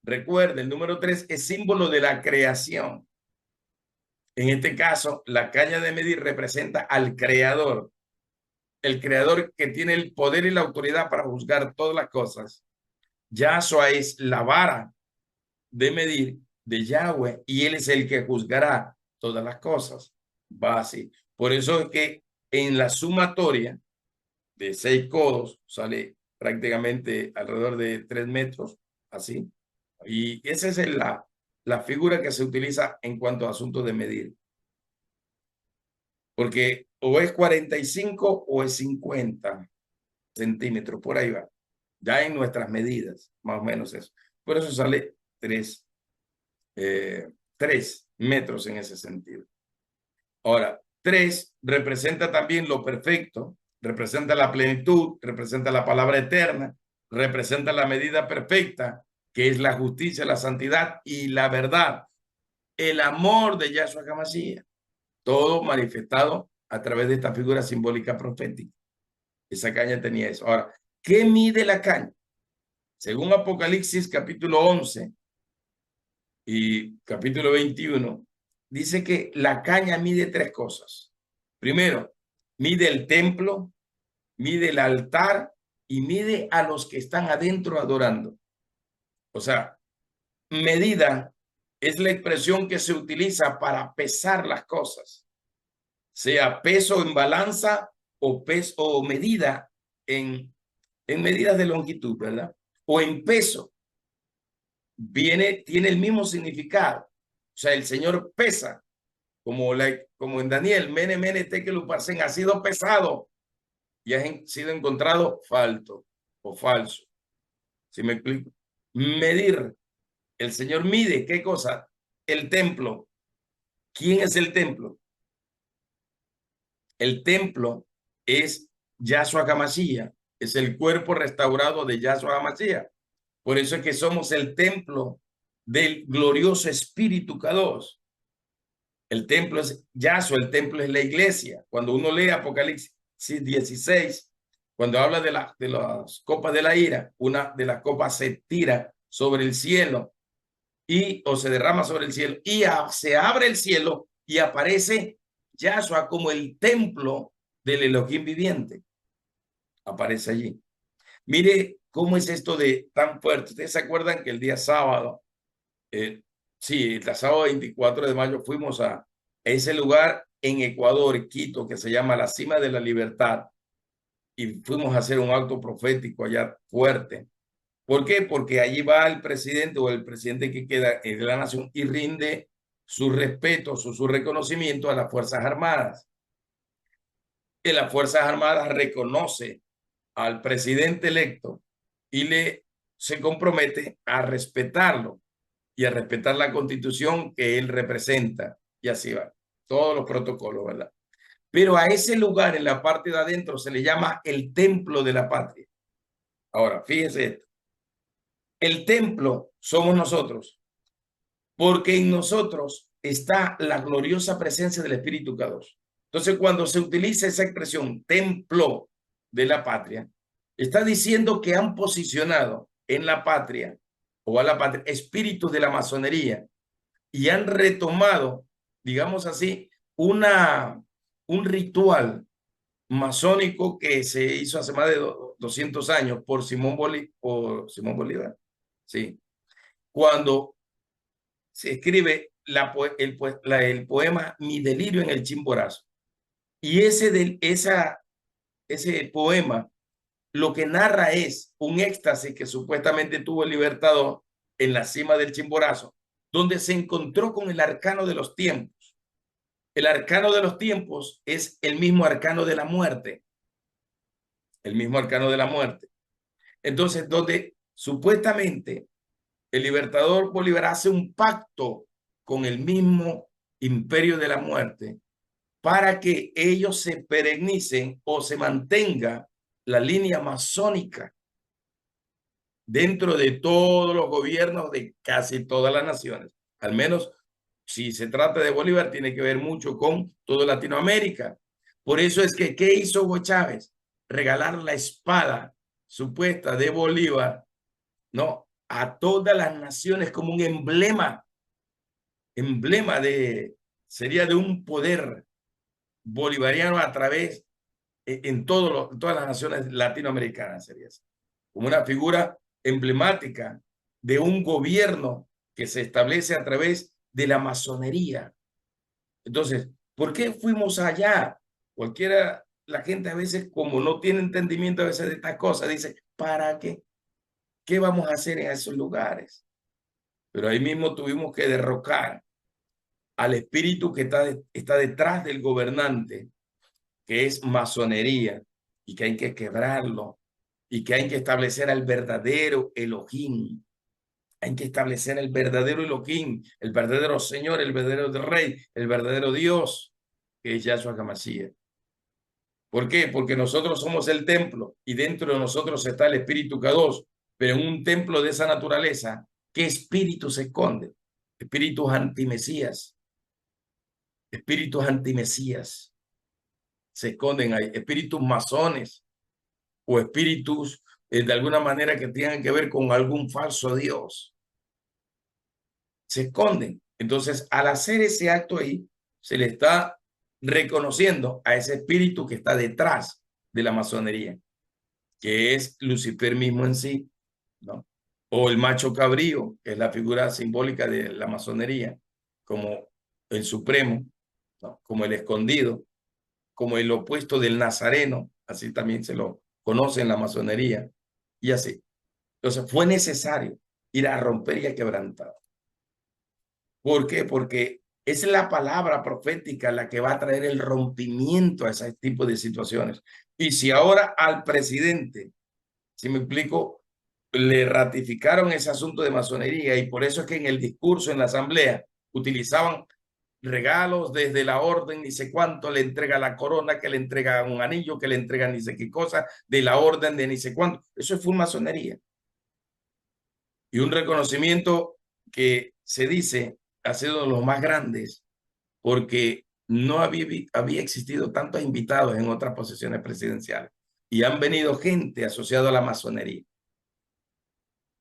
recuerden, el número 3 es símbolo de la creación. En este caso, la caña de medir representa al creador, el creador que tiene el poder y la autoridad para juzgar todas las cosas. Yahshua es la vara de medir de Yahweh y él es el que juzgará todas las cosas. Va así. Por eso es que en la sumatoria de 6 codos sale prácticamente alrededor de 3 metros, así. Y esa es la figura que se utiliza en cuanto a asuntos de medir. Porque o es 45 o es 50 centímetros, por ahí va. Ya en nuestras medidas, más o menos eso. Por eso sale 3 metros en ese sentido. Ahora, 3 representa también lo perfecto, representa la plenitud, representa la palabra eterna, representa la medida perfecta, que es la justicia, la santidad y la verdad, el amor de Yahshua HaMashiach, todo manifestado a través de esta figura simbólica profética. Esa caña tenía eso. Ahora, ¿qué mide la caña? Según Apocalipsis capítulo 11 y capítulo 21, dice que la caña mide 3 cosas. Primero, mide el templo, mide el altar y mide a los que están adentro adorando. O sea, medida es la expresión que se utiliza para pesar las cosas, sea peso en balanza o peso o medida en medidas de longitud, ¿verdad? O en peso. Tiene el mismo significado. O sea, el Señor pesa, como en Daniel, mene, mene, tekel uparsen, ha sido pesado y ha sido encontrado falto o falso. ¿Sí me explico? Medir. El Señor mide, ¿qué cosa? El templo. ¿Quién es el templo? El templo es Yahshua HaMashiach, es el cuerpo restaurado de Yahshua HaMashiach. Por eso es que somos el templo del glorioso Espíritu Kadosh. El templo es Yahshua, el templo es la iglesia. Cuando uno lee Apocalipsis 16, cuando habla de las copas de la ira, una de las copas se tira sobre el cielo o se derrama sobre el cielo y se abre el cielo y aparece Yahshua como el templo del Elohim viviente. Aparece allí. Mire cómo es esto de tan fuerte. Ustedes se acuerdan que el día sábado, sí, el sábado 24 de mayo fuimos a ese lugar en Ecuador, Quito, que se llama la Cima de la Libertad, y fuimos a hacer un acto profético allá fuerte. ¿Por qué? Porque allí va el presidente o el presidente que queda en la nación y rinde su respeto, su reconocimiento a las Fuerzas Armadas. Que las Fuerzas Armadas reconoce al presidente electo y se compromete a respetarlo y a respetar la constitución que él representa. Y así va, todos los protocolos, ¿verdad? Pero a ese lugar en la parte de adentro se le llama el templo de la patria. Ahora, fíjense esto. El templo somos nosotros, porque en nosotros está la gloriosa presencia del Espíritu Kadosh. Entonces, cuando se utiliza esa expresión templo de la patria, está diciendo que han posicionado en la patria o a la patria espíritus de la masonería y han retomado, digamos así, un ritual masónico que se hizo hace más de 200 años por Simón Bolívar. Sí. Cuando se escribe el poema Mi delirio en el Chimborazo. Y ese poema lo que narra es un éxtasis que supuestamente tuvo el Libertador en la cima del Chimborazo, donde se encontró con el arcano de los tiempos. El arcano de los tiempos es el mismo arcano de la muerte. El mismo arcano de la muerte. Entonces, donde supuestamente el Libertador Bolívar hace un pacto con el mismo imperio de la muerte para que ellos se perennicen o se mantenga la línea masónica dentro de todos los gobiernos de casi todas las naciones. Al menos si se trata de Bolívar, tiene que ver mucho con toda Latinoamérica. Por eso es que, ¿qué hizo Hugo Chávez? Regalar la espada supuesta de Bolívar, ¿no? A todas las naciones como un emblema sería de un poder bolivariano a través, en todas las naciones latinoamericanas, sería así. Como una figura emblemática de un gobierno que se establece a través de la masonería. Entonces, ¿por qué fuimos allá? La gente a veces, como no tiene entendimiento a veces de estas cosas, dice, ¿para qué? ¿Qué vamos a hacer en esos lugares? Pero ahí mismo tuvimos que derrocar al espíritu que está detrás del gobernante, que es masonería, y que hay que quebrarlo, y que hay que establecer al verdadero Elohim. Hay que establecer el verdadero Elohim, el verdadero Señor, el verdadero Rey, el verdadero Dios, que es Yahshua HaMashiach. ¿Por qué? Porque nosotros somos el templo y dentro de nosotros está el Espíritu Kadosh, pero en un templo de esa naturaleza, ¿qué espíritu se esconde? Espíritus antimesías, espíritus antimesías se esconden ahí, espíritus masones o espíritus de alguna manera que tengan que ver con algún falso Dios. Se esconden. Entonces, al hacer ese acto ahí, se le está reconociendo a ese espíritu que está detrás de la masonería, que es Lucifer mismo en sí, ¿no? O el macho cabrío, que es la figura simbólica de la masonería, como el supremo, ¿no? Como el escondido, como el opuesto del nazareno, así también se lo conoce en la masonería, y así. Entonces fue necesario ir a romper y a quebrantar. ¿Por qué? Porque es la palabra profética la que va a traer el rompimiento a ese tipo de situaciones. Y si ahora al presidente, si me explico, le ratificaron ese asunto de masonería y por eso es que en el discurso en la asamblea utilizaban regalos desde la orden, ni sé cuánto, le entrega la corona, que le entrega un anillo, que le entrega ni sé qué cosa, de la orden de ni sé cuánto. Eso es full masonería. Y un reconocimiento que se dice ha sido de los más grandes porque no había existido tantos invitados en otras posiciones presidenciales y han venido gente asociada a la masonería.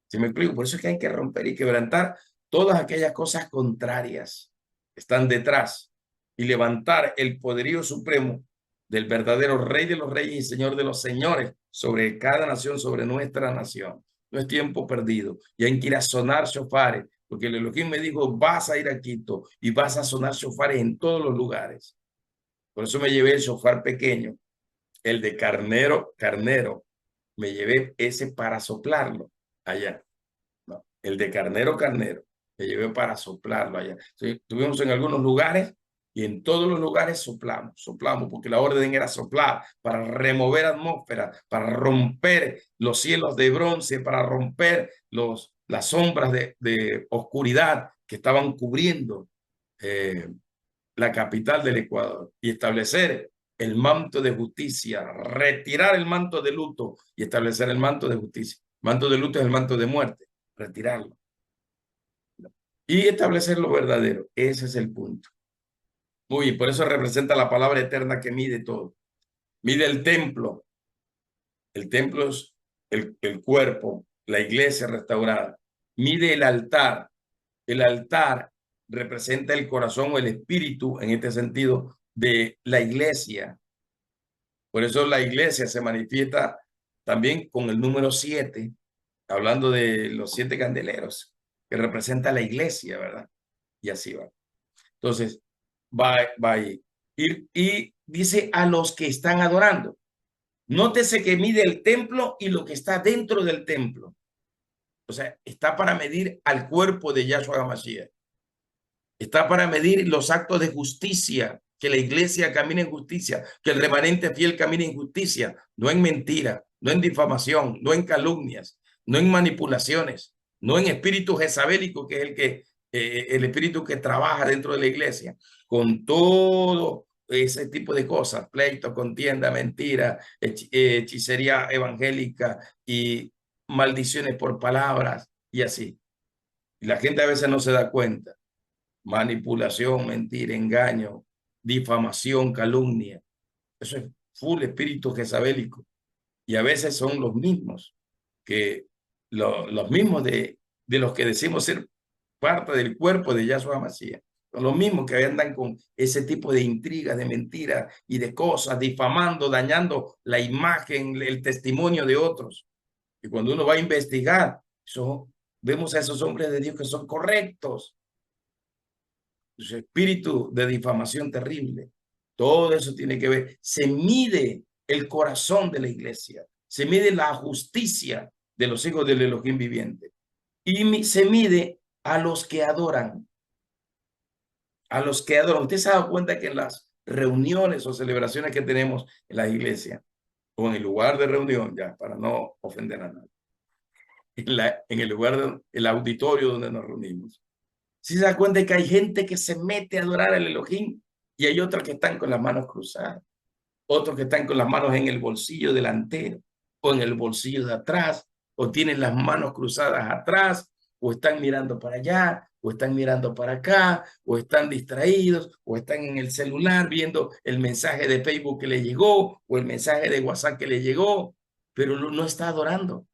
¿Sí me explico? Por eso es que hay que romper y quebrantar todas aquellas cosas contrarias que están detrás y levantar el poderío supremo del verdadero Rey de los Reyes y Señor de los Señores sobre cada nación, sobre nuestra nación. No es tiempo perdido. Y hay que ir a sonar shofares, porque el Elohim me dijo, vas a ir a Quito y vas a sonar shofares en todos los lugares. Por eso me llevé el shofar pequeño, el de carnero, carnero. Me llevé ese para soplarlo allá. No, el de carnero, carnero. Me llevé para soplarlo allá. Sí, estuvimos en algunos lugares y en todos los lugares soplamos, porque la orden era soplar para remover atmósfera, para romper los cielos de bronce, para romper las sombras de oscuridad que estaban cubriendo eh, la capital del Ecuador y establecer el manto de justicia, retirar el manto de luto y establecer el manto de justicia. Manto de luto es el manto de muerte, retirarlo y establecer lo verdadero. Ese es el punto. Uy, por eso representa la palabra eterna que mide todo. Mide el templo es el cuerpo, la iglesia restaurada. Mide el altar representa el corazón o el espíritu, en este sentido, de la iglesia. Por eso la iglesia se manifiesta también con el número 7, hablando de los 7 candeleros, que representa la iglesia, ¿verdad? Y así va. Entonces, va a ir. Y dice a los que están adorando. Nótese que mide el templo y lo que está dentro del templo. O sea, está para medir al cuerpo de Yahshua HaMashiach. Está para medir los actos de justicia, que la iglesia camine en justicia, que el remanente fiel camine en justicia, no en mentira, no en difamación, no en calumnias, no en manipulaciones, no en espíritu jezabélico, que es el espíritu que trabaja dentro de la iglesia, con todo ese tipo de cosas, pleito, contienda, mentira, hechicería evangélica y maldiciones por palabras y así. Y la gente a veces no se da cuenta. Manipulación, mentira, engaño, difamación, calumnia. Eso es full espíritu jezabélico. Y a veces son los mismos los mismos de los que decimos ser parte del cuerpo de Yahshua Mashiach. Son los mismos que andan con ese tipo de intrigas, de mentiras y de cosas, difamando, dañando la imagen, el testimonio de otros. Y cuando uno va a investigar, vemos a esos hombres de Dios que son correctos, su espíritu de difamación terrible. Todo eso tiene que ver. Se mide el corazón de la iglesia. se mide la justicia de los hijos del Elohim viviente. Y se mide a los que adoran. A los que adoran. Usted se ha dado cuenta que en las reuniones o celebraciones que tenemos en la iglesia, o en el lugar de reunión, ya, para no ofender a nadie, en el lugar, el auditorio donde nos reunimos, si se da cuenta que hay gente que se mete a adorar al Elohim y hay otros que están con las manos cruzadas, otros que están con las manos en el bolsillo delantero o en el bolsillo de atrás, o tienen las manos cruzadas atrás, o están mirando para allá, o están mirando para acá, o están distraídos, o están en el celular viendo el mensaje de Facebook que le llegó, o el mensaje de WhatsApp que le llegó, pero no está adorando.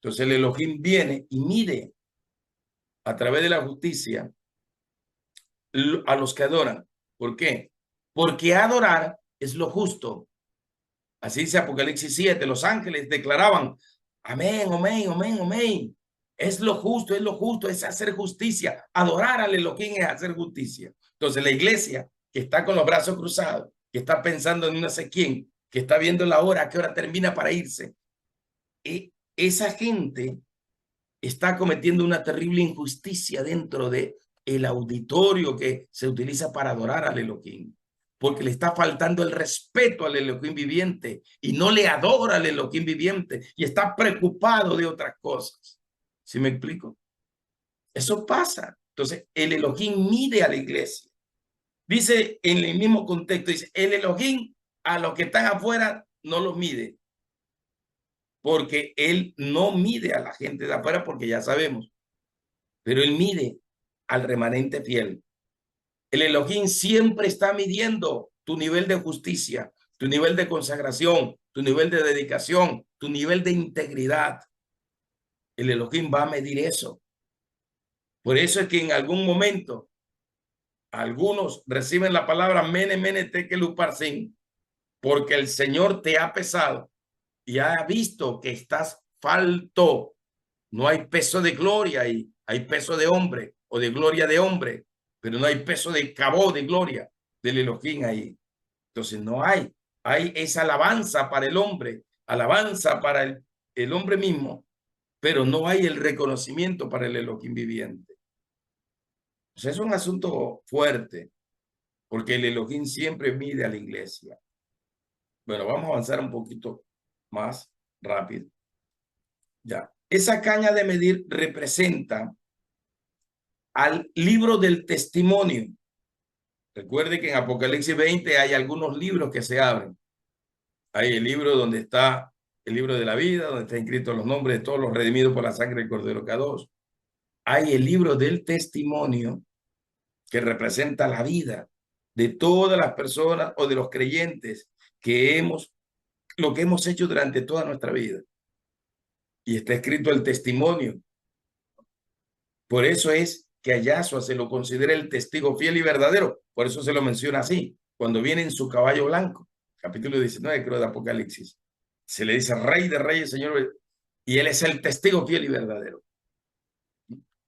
Entonces el Elohim viene y mide a través de la justicia a los que adoran. ¿Por qué? Porque adorar es lo justo. Así dice Apocalipsis 7, los ángeles declaraban, amén, amén, amén, amén. Es lo justo, es hacer justicia. Adorar al Elohim es hacer justicia. Entonces la iglesia que está con los brazos cruzados, que está pensando en no sé quién, que está viendo la hora, a qué hora termina para irse, esa gente está cometiendo una terrible injusticia dentro de el auditorio que se utiliza para adorar al Elohim, porque le está faltando el respeto al Elohim viviente y no le adora al Elohim viviente y está preocupado de otras cosas. ¿Sí me explico? Eso pasa. Entonces, el Elohim mide a la iglesia. Dice en el mismo contexto, dice, el Elohim a los que están afuera no los mide, porque él no mide a la gente de afuera, porque ya sabemos, pero él mide al remanente fiel. El Elohim siempre está midiendo tu nivel de justicia, tu nivel de consagración, tu nivel de dedicación, tu nivel de integridad. El Elohim va a medir eso. Por eso es que en algún momento algunos reciben la palabra mene, mene, tekel, uparsin, porque el Señor te ha pesado y ha visto que estás falto. No hay peso de gloria ahí, hay peso de hombre o de gloria de hombre, pero no hay peso de cabó de gloria del Elohim ahí. Entonces no hay esa alabanza para el hombre, alabanza para el hombre mismo, pero no hay el reconocimiento para el Elohim viviente. Entonces es un asunto fuerte, porque el Elohim siempre mide a la iglesia. Bueno, vamos a avanzar un poquito más rápido. Ya, esa caña de medir representa al libro del testimonio. Recuerde que en Apocalipsis 20 hay algunos libros que se abren. Hay el libro donde está el libro de la vida, donde están escritos los nombres de todos los redimidos por la sangre del Cordero K2. Hay el libro del testimonio, que representa la vida de todas las personas o de los creyentes lo que hemos hecho durante toda nuestra vida. Y está escrito el testimonio. Por eso es que a Yahshua se lo considera el testigo fiel y verdadero. Por eso se lo menciona así. Cuando viene en su caballo blanco, capítulo 19, creo, de Apocalipsis, se le dice Rey de Reyes, Señor, y él es el testigo fiel y verdadero.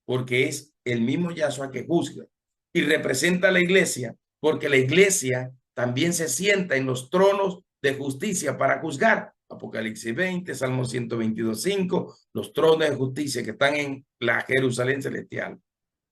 Porque es el mismo Yahshua que juzga y representa a la iglesia, porque la iglesia también se sienta en los tronos de justicia para juzgar. Apocalipsis 20, Salmo 122:5, los tronos de justicia que están en la Jerusalén celestial.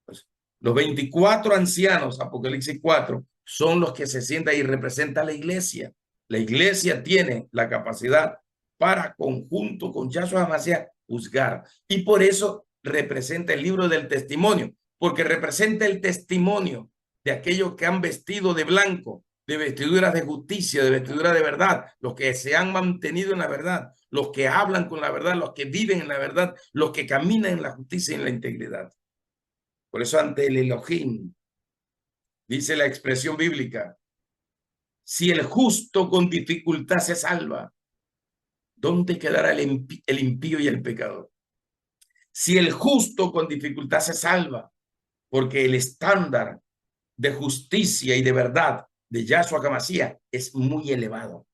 Pues, los 24 ancianos, Apocalipsis 4, son los que se sientan y representan a la iglesia. La iglesia tiene la capacidad para, conjunto con Yahshua HaMashiach, juzgar. Y por eso representa el libro del testimonio, porque representa el testimonio de aquellos que han vestido de blanco, de vestiduras de justicia, de vestiduras de verdad, los que se han mantenido en la verdad, los que hablan con la verdad, los que viven en la verdad, los que caminan en la justicia y en la integridad. Por eso ante el Elohim, dice la expresión bíblica, si el justo con dificultad se salva, ¿dónde quedará el impío y el pecador? Si el justo con dificultad se salva, porque el estándar de justicia y de verdad de Yahshua HaMashiach es muy elevado.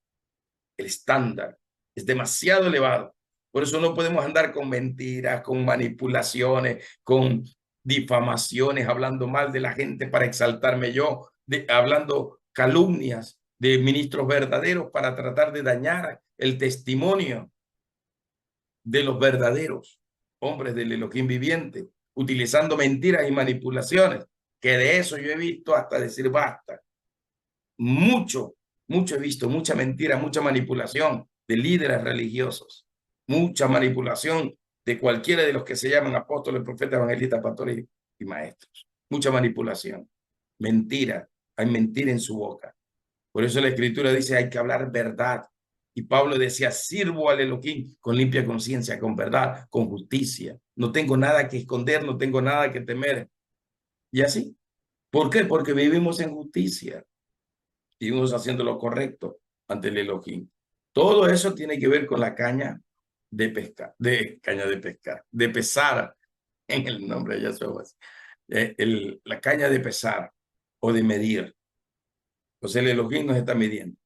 El estándar es demasiado elevado. Por eso no podemos andar con mentiras, con manipulaciones, con difamaciones, hablando mal de la gente para exaltarme yo, hablando calumnias, de ministros verdaderos para tratar de dañar el testimonio de los verdaderos hombres del Elohim viviente, utilizando mentiras y manipulaciones, que de eso yo he visto hasta decir basta. Mucho he visto, mucha mentira, mucha manipulación de líderes religiosos, mucha manipulación de cualquiera de los que se llaman apóstoles, profetas, evangelistas, pastores y maestros. Mucha manipulación, mentira, hay mentira en su boca. Por eso la Escritura dice hay que hablar verdad. Y Pablo decía, sirvo al Elohim con limpia conciencia, con verdad, con justicia. No tengo nada que esconder, no tengo nada que temer. Y así. ¿Por qué? Porque vivimos en justicia. Vivimos haciendo lo correcto ante el Elohim. Todo eso tiene que ver con la caña de pescar, de pesar en el nombre de Yahshua. La caña de pesar o de medir. Pues el Elohim nos está midiendo.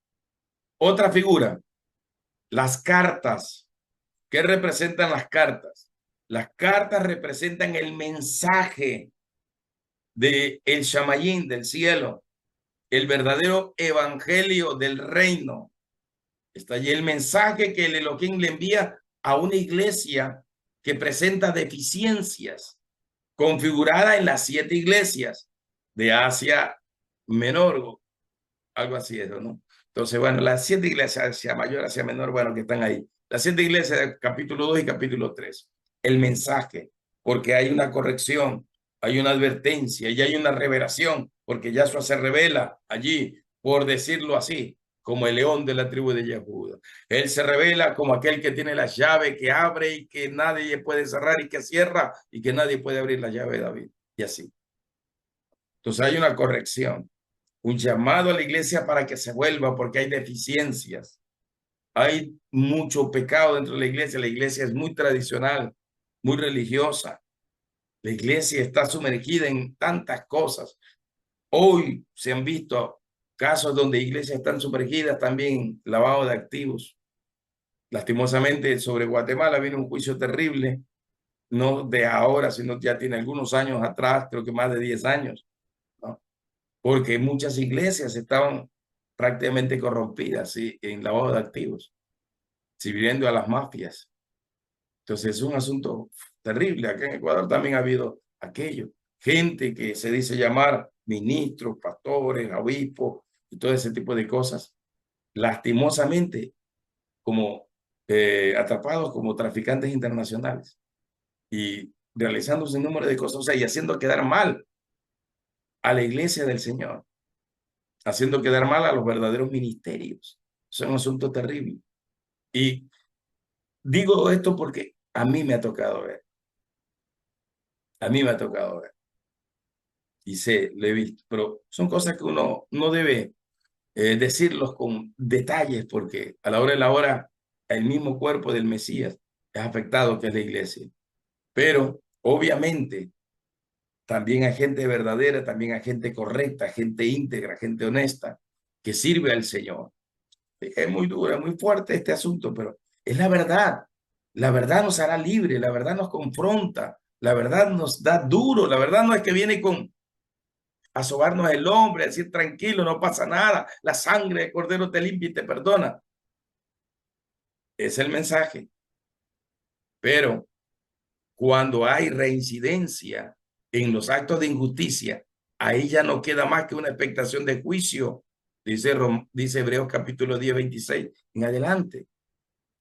Otra figura, las cartas. ¿Qué representan las cartas? Las cartas representan el mensaje de el Shamayim, del cielo, el verdadero evangelio del reino. Está allí el mensaje que el Elohim le envía a una iglesia que presenta deficiencias, configurada en las 7 iglesias de Asia Menor, algo así eso, ¿no? Entonces, bueno, las 7 iglesias, Asia Mayor, Asia Menor, bueno, que están ahí. Las 7 iglesias, capítulo 2 y capítulo 3. El mensaje, porque hay una corrección, hay una advertencia y hay una revelación, porque Yahshua se revela allí, por decirlo así, como el león de la tribu de Yehuda. Él se revela como aquel que tiene la llave, que abre y que nadie puede cerrar y que cierra y que nadie puede abrir la llave de David. Y así. Entonces hay una corrección, un llamado a la iglesia para que se vuelva porque hay deficiencias. Hay mucho pecado dentro de la iglesia es muy tradicional, muy religiosa. La iglesia está sumergida en tantas cosas. Hoy se han visto casos donde iglesias están sumergidas también en lavado de activos. Lastimosamente sobre Guatemala viene un juicio terrible, no de ahora, sino ya tiene algunos años atrás, creo que más de 10 años, ¿no? Porque muchas iglesias estaban prácticamente corrompidas, ¿sí?, en lavado de activos, sirviendo a las mafias. Entonces es un asunto terrible. Acá en Ecuador también ha habido aquello. Gente que se dice llamar ministros, pastores, obispos y todo ese tipo de cosas, lastimosamente como atrapados como traficantes internacionales y realizando un número de cosas, o sea, y haciendo quedar mal a la iglesia del Señor, haciendo quedar mal a los verdaderos ministerios. Eso es un asunto terrible. Y digo esto porque a mí me ha tocado ver. A mí me ha tocado ver. Y sé, lo he visto. Pero son cosas que uno no debe decirlos con detalles porque a la hora de la hora el mismo cuerpo del Mesías es afectado, que es la iglesia. Pero obviamente también hay gente verdadera, también hay gente correcta, gente íntegra, gente honesta que sirve al Señor. Es muy duro, es muy fuerte este asunto, pero es la verdad. La verdad nos hará libre, la verdad nos confronta, la verdad nos da duro, la verdad no es que viene con a sobarnos el hombre, a decir tranquilo, no pasa nada, la sangre de Cordero te limpia y te perdona. Es el mensaje. Pero cuando hay reincidencia en los actos de injusticia, ahí ya no queda más que una expectación de juicio, dice Hebreos capítulo 10, 26 en adelante.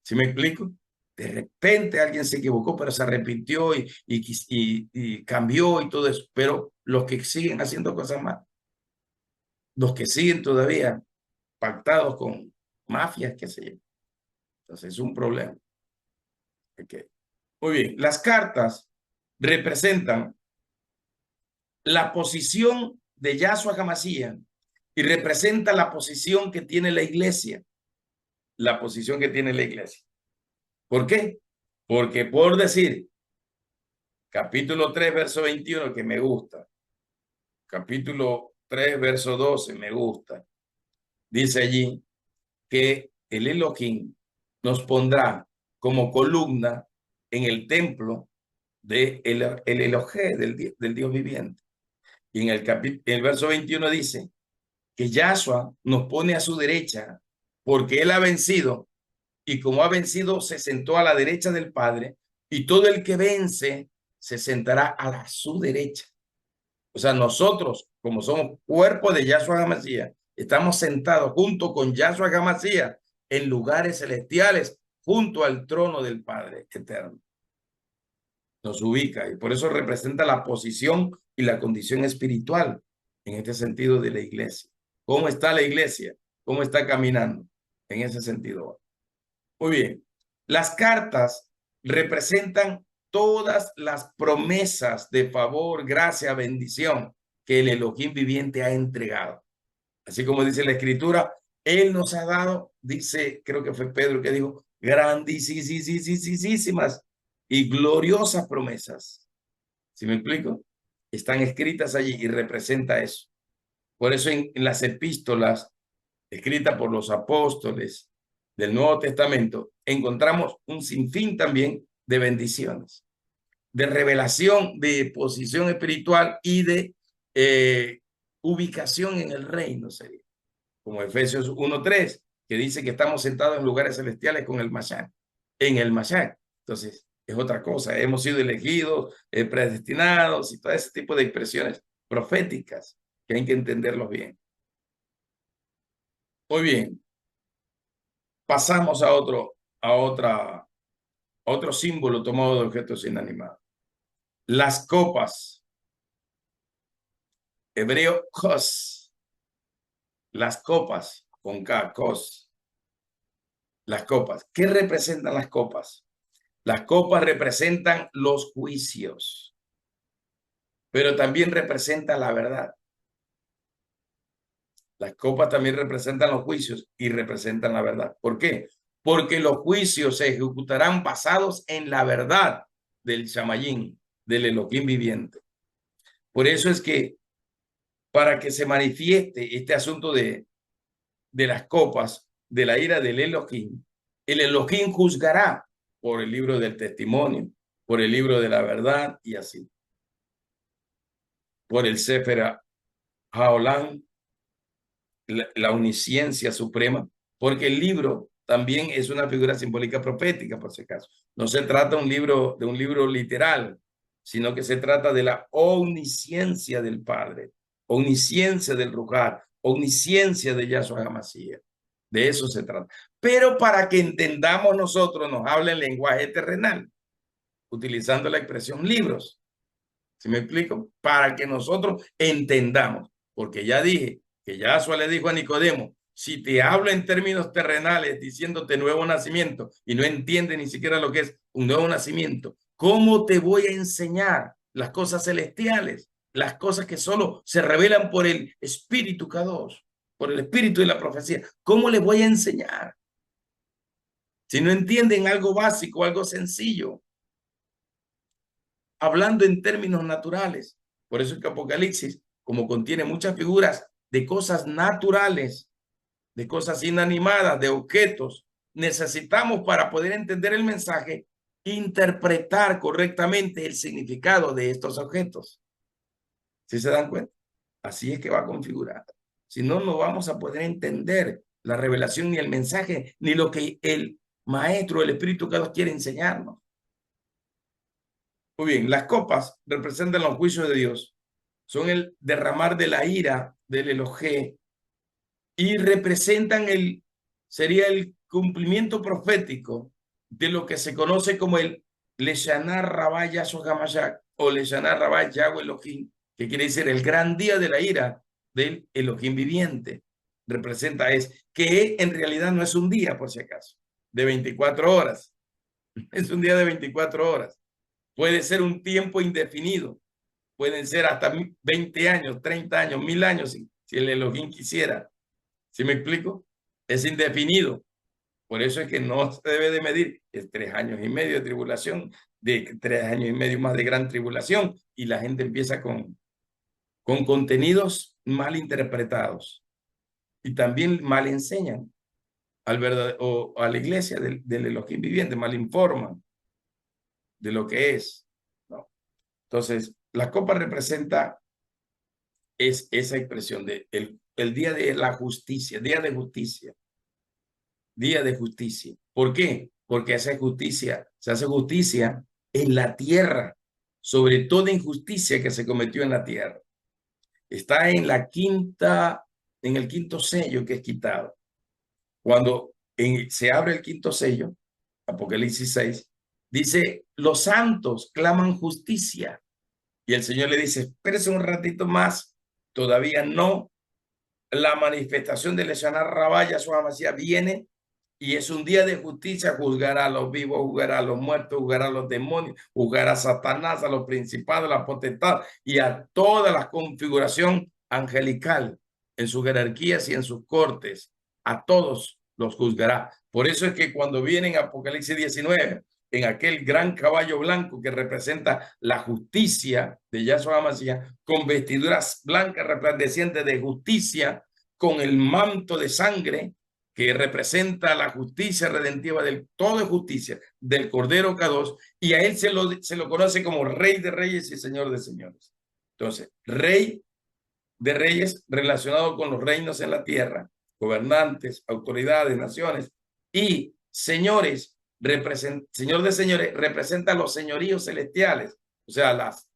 ¿Sí me explico? De repente alguien se equivocó, pero se arrepintió y cambió y todo eso. Pero los que siguen haciendo cosas mal, los que siguen todavía pactados con mafias, qué sé yo. Entonces es un problema. Okay. Muy bien, las cartas representan la posición de Yahshua HaMashiach y representa la posición que tiene la iglesia. La posición que tiene la iglesia. ¿Por qué? Porque por decir, capítulo 3, verso 21, que me gusta. Capítulo 3, verso 12, me gusta. Dice allí que el Elohim nos pondrá como columna en el templo de el Elohé, del Dios viviente. Y en el verso 21 dice que Yahshua nos pone a su derecha porque él ha vencido, y como ha vencido se sentó a la derecha del Padre, y todo el que vence se sentará su derecha. O sea, nosotros, como somos cuerpo de Yahshua HaMashiach, estamos sentados junto con Yahshua HaMashiach en lugares celestiales, junto al trono del Padre eterno. Nos ubica, y por eso representa la posición y la condición espiritual en este sentido de la iglesia. ¿Cómo está la iglesia? ¿Cómo está caminando? En ese sentido. Muy bien. Las cartas representan todas las promesas de favor, gracia, bendición que el Elohim viviente ha entregado. Así como dice la escritura, él nos ha dado, dice, creo que fue Pedro que dijo, grandísimas y gloriosas promesas. ¿Sí me explico? Están escritas allí y representa eso. Por eso en las epístolas escritas por los apóstoles del Nuevo Testamento, encontramos un sinfín también de bendiciones, de revelación, de posición espiritual y de ubicación en el reino, sería. Como Efesios 1:3, que dice que estamos sentados en lugares celestiales con el Mashiach, en el Mashiach. Entonces, es otra cosa. Hemos sido elegidos, predestinados y todo ese tipo de expresiones proféticas que hay que entenderlos bien. Muy bien. Pasamos a otro símbolo tomado de objetos inanimados. Las copas. Hebreo, kos. Las copas, con K, kos. Las copas. ¿Qué representan las copas? Las copas representan los juicios, pero también representan la verdad. Las copas también representan los juicios y representan la verdad. ¿Por qué? Porque los juicios se ejecutarán basados en la verdad del Shamayim, del Elohim viviente. Por eso es que para que se manifieste este asunto de las copas, de la ira del Elohim, el Elohim juzgará por el libro del testimonio, por el libro de la verdad y así. Por el Sefer HaOlam, la omnisciencia suprema, porque el libro también es una figura simbólica profética, por si acaso. No se trata de un libro literal, sino que se trata de la omnisciencia del Padre, omnisciencia del Rujar, omnisciencia de Yahshua HaMashiach. De eso se trata. Pero para que entendamos nosotros, nos habla en lenguaje terrenal, utilizando la expresión libros. ¿Sí me explico? Para que nosotros entendamos, porque ya dije que Yahshua le dijo a Nicodemo, si te hablo en términos terrenales diciéndote nuevo nacimiento y no entiende ni siquiera lo que es un nuevo nacimiento, ¿cómo te voy a enseñar las cosas celestiales? Las cosas que solo se revelan por el Espíritu Kadosh, por el Espíritu de la profecía. ¿Cómo les voy a enseñar? Si no entienden algo básico, algo sencillo, hablando en términos naturales. Por eso es que Apocalipsis, como contiene muchas figuras de cosas naturales, de cosas inanimadas, de objetos, necesitamos para poder entender el mensaje, interpretar correctamente el significado de estos objetos. ¿Sí se dan cuenta? Así es que va configurado. Si no, no vamos a poder entender la revelación ni el mensaje, ni lo que el maestro, el Espíritu que Dios quiere enseñarnos. Muy bien, las copas representan los juicios de Dios. Son el derramar de la ira del Elohim y representan sería el cumplimiento profético de lo que se conoce como el Leshaná Rabá Yahshua HaMashiach o Leshaná Rabá Yahweh Elohim, que quiere decir el gran día de la ira del Elohim viviente. Representa que en realidad no es un día, por si acaso, de 24 horas. Es un día de 24 horas. Puede ser un tiempo indefinido. Pueden ser hasta 20 años, 30 años, 1000 años, si el Elohim quisiera. ¿Sí me explico? Es indefinido. Por eso es que no se debe de medir. Es 3 años y medio de tribulación, de 3 años y medio más de gran tribulación, y la gente empieza con contenidos mal interpretados. Y también mal enseñan o a la iglesia del Elohim viviente, mal informan de lo que es. ¿No? Entonces, la copa representa es esa expresión de el día de la justicia, día de justicia, día de justicia. ¿Por qué? Porque se hace justicia en la tierra, sobre toda injusticia que se cometió en la tierra. Está en en el quinto sello que es quitado. Cuando se abre el quinto sello, Apocalipsis 6, dice, los santos claman justicia. Y el Señor le dice, espérese un ratito más, todavía no. La manifestación del Eshanar Rabá, Yahshua Mashiach, viene y es un día de justicia, juzgará a los vivos, juzgará a los muertos, juzgará a los demonios, juzgará a Satanás, a los principados, a la potestad y a toda la configuración angelical en sus jerarquías y en sus cortes. A todos los juzgará. Por eso es que cuando viene en Apocalipsis 19, en aquel gran caballo blanco que representa la justicia de Yahshua Mashiach, con vestiduras blancas resplandecientes de justicia, con el manto de sangre que representa la justicia redentiva del todo de justicia del Cordero Kadosh, y a él se lo conoce como Rey de Reyes y Señor de Señores. Entonces, Rey de Reyes relacionado con los reinos en la tierra, gobernantes, autoridades, naciones, y señores, Señor de Señores representa los señoríos celestiales, o sea, las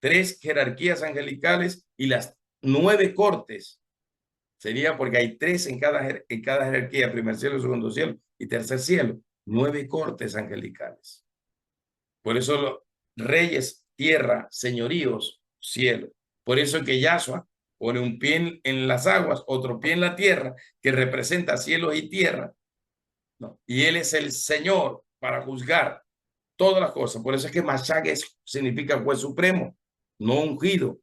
tres jerarquías angelicales y las 9 cortes. Sería porque hay 3 en cada jerarquía, primer cielo, segundo cielo y tercer cielo. 9 cortes angelicales. Por eso los reyes, tierra, señoríos, cielo. Por eso que Yahshua pone un pie en las aguas, otro pie en la tierra, que representa cielos y tierra, ¿no? Y él es el Señor para juzgar todas las cosas. Por eso es que Mashiach significa juez supremo, no ungido.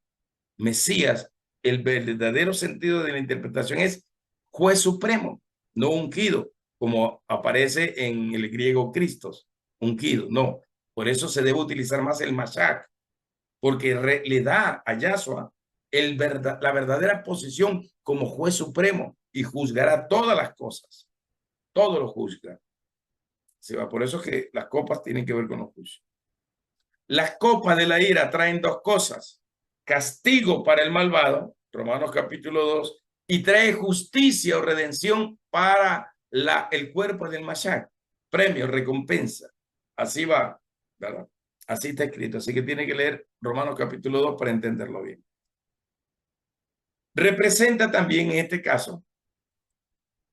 Mesías, el verdadero sentido de la interpretación es juez supremo, no ungido, como aparece en el griego Christos, ungido, no. Por eso se debe utilizar más el Mashiach, porque le da a Yahshua la verdadera posición como juez supremo y juzgará todas las cosas, todo lo juzga. Por eso es que las copas tienen que ver con los juicios. Las copas de la ira traen 2 cosas: castigo para el malvado, Romanos capítulo 2, y trae justicia o redención para el cuerpo del Mashiach, premio, recompensa. Así va, ¿verdad? Así está escrito, así que tiene que leer Romanos capítulo 2 para entenderlo bien. Representa también en este caso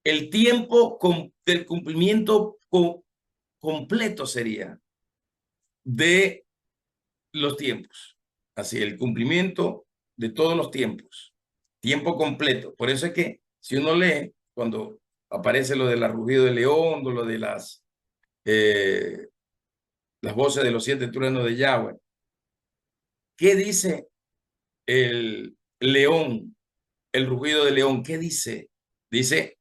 el tiempo del cumplimiento completo sería de los tiempos. Así, el cumplimiento de todos los tiempos. Tiempo completo. Por eso es que si uno lee, cuando aparece lo del rugido del león, lo de las voces de los 7 truenos de Yahweh, ¿qué dice el león, el rugido del león? ¿Qué dice? Dice,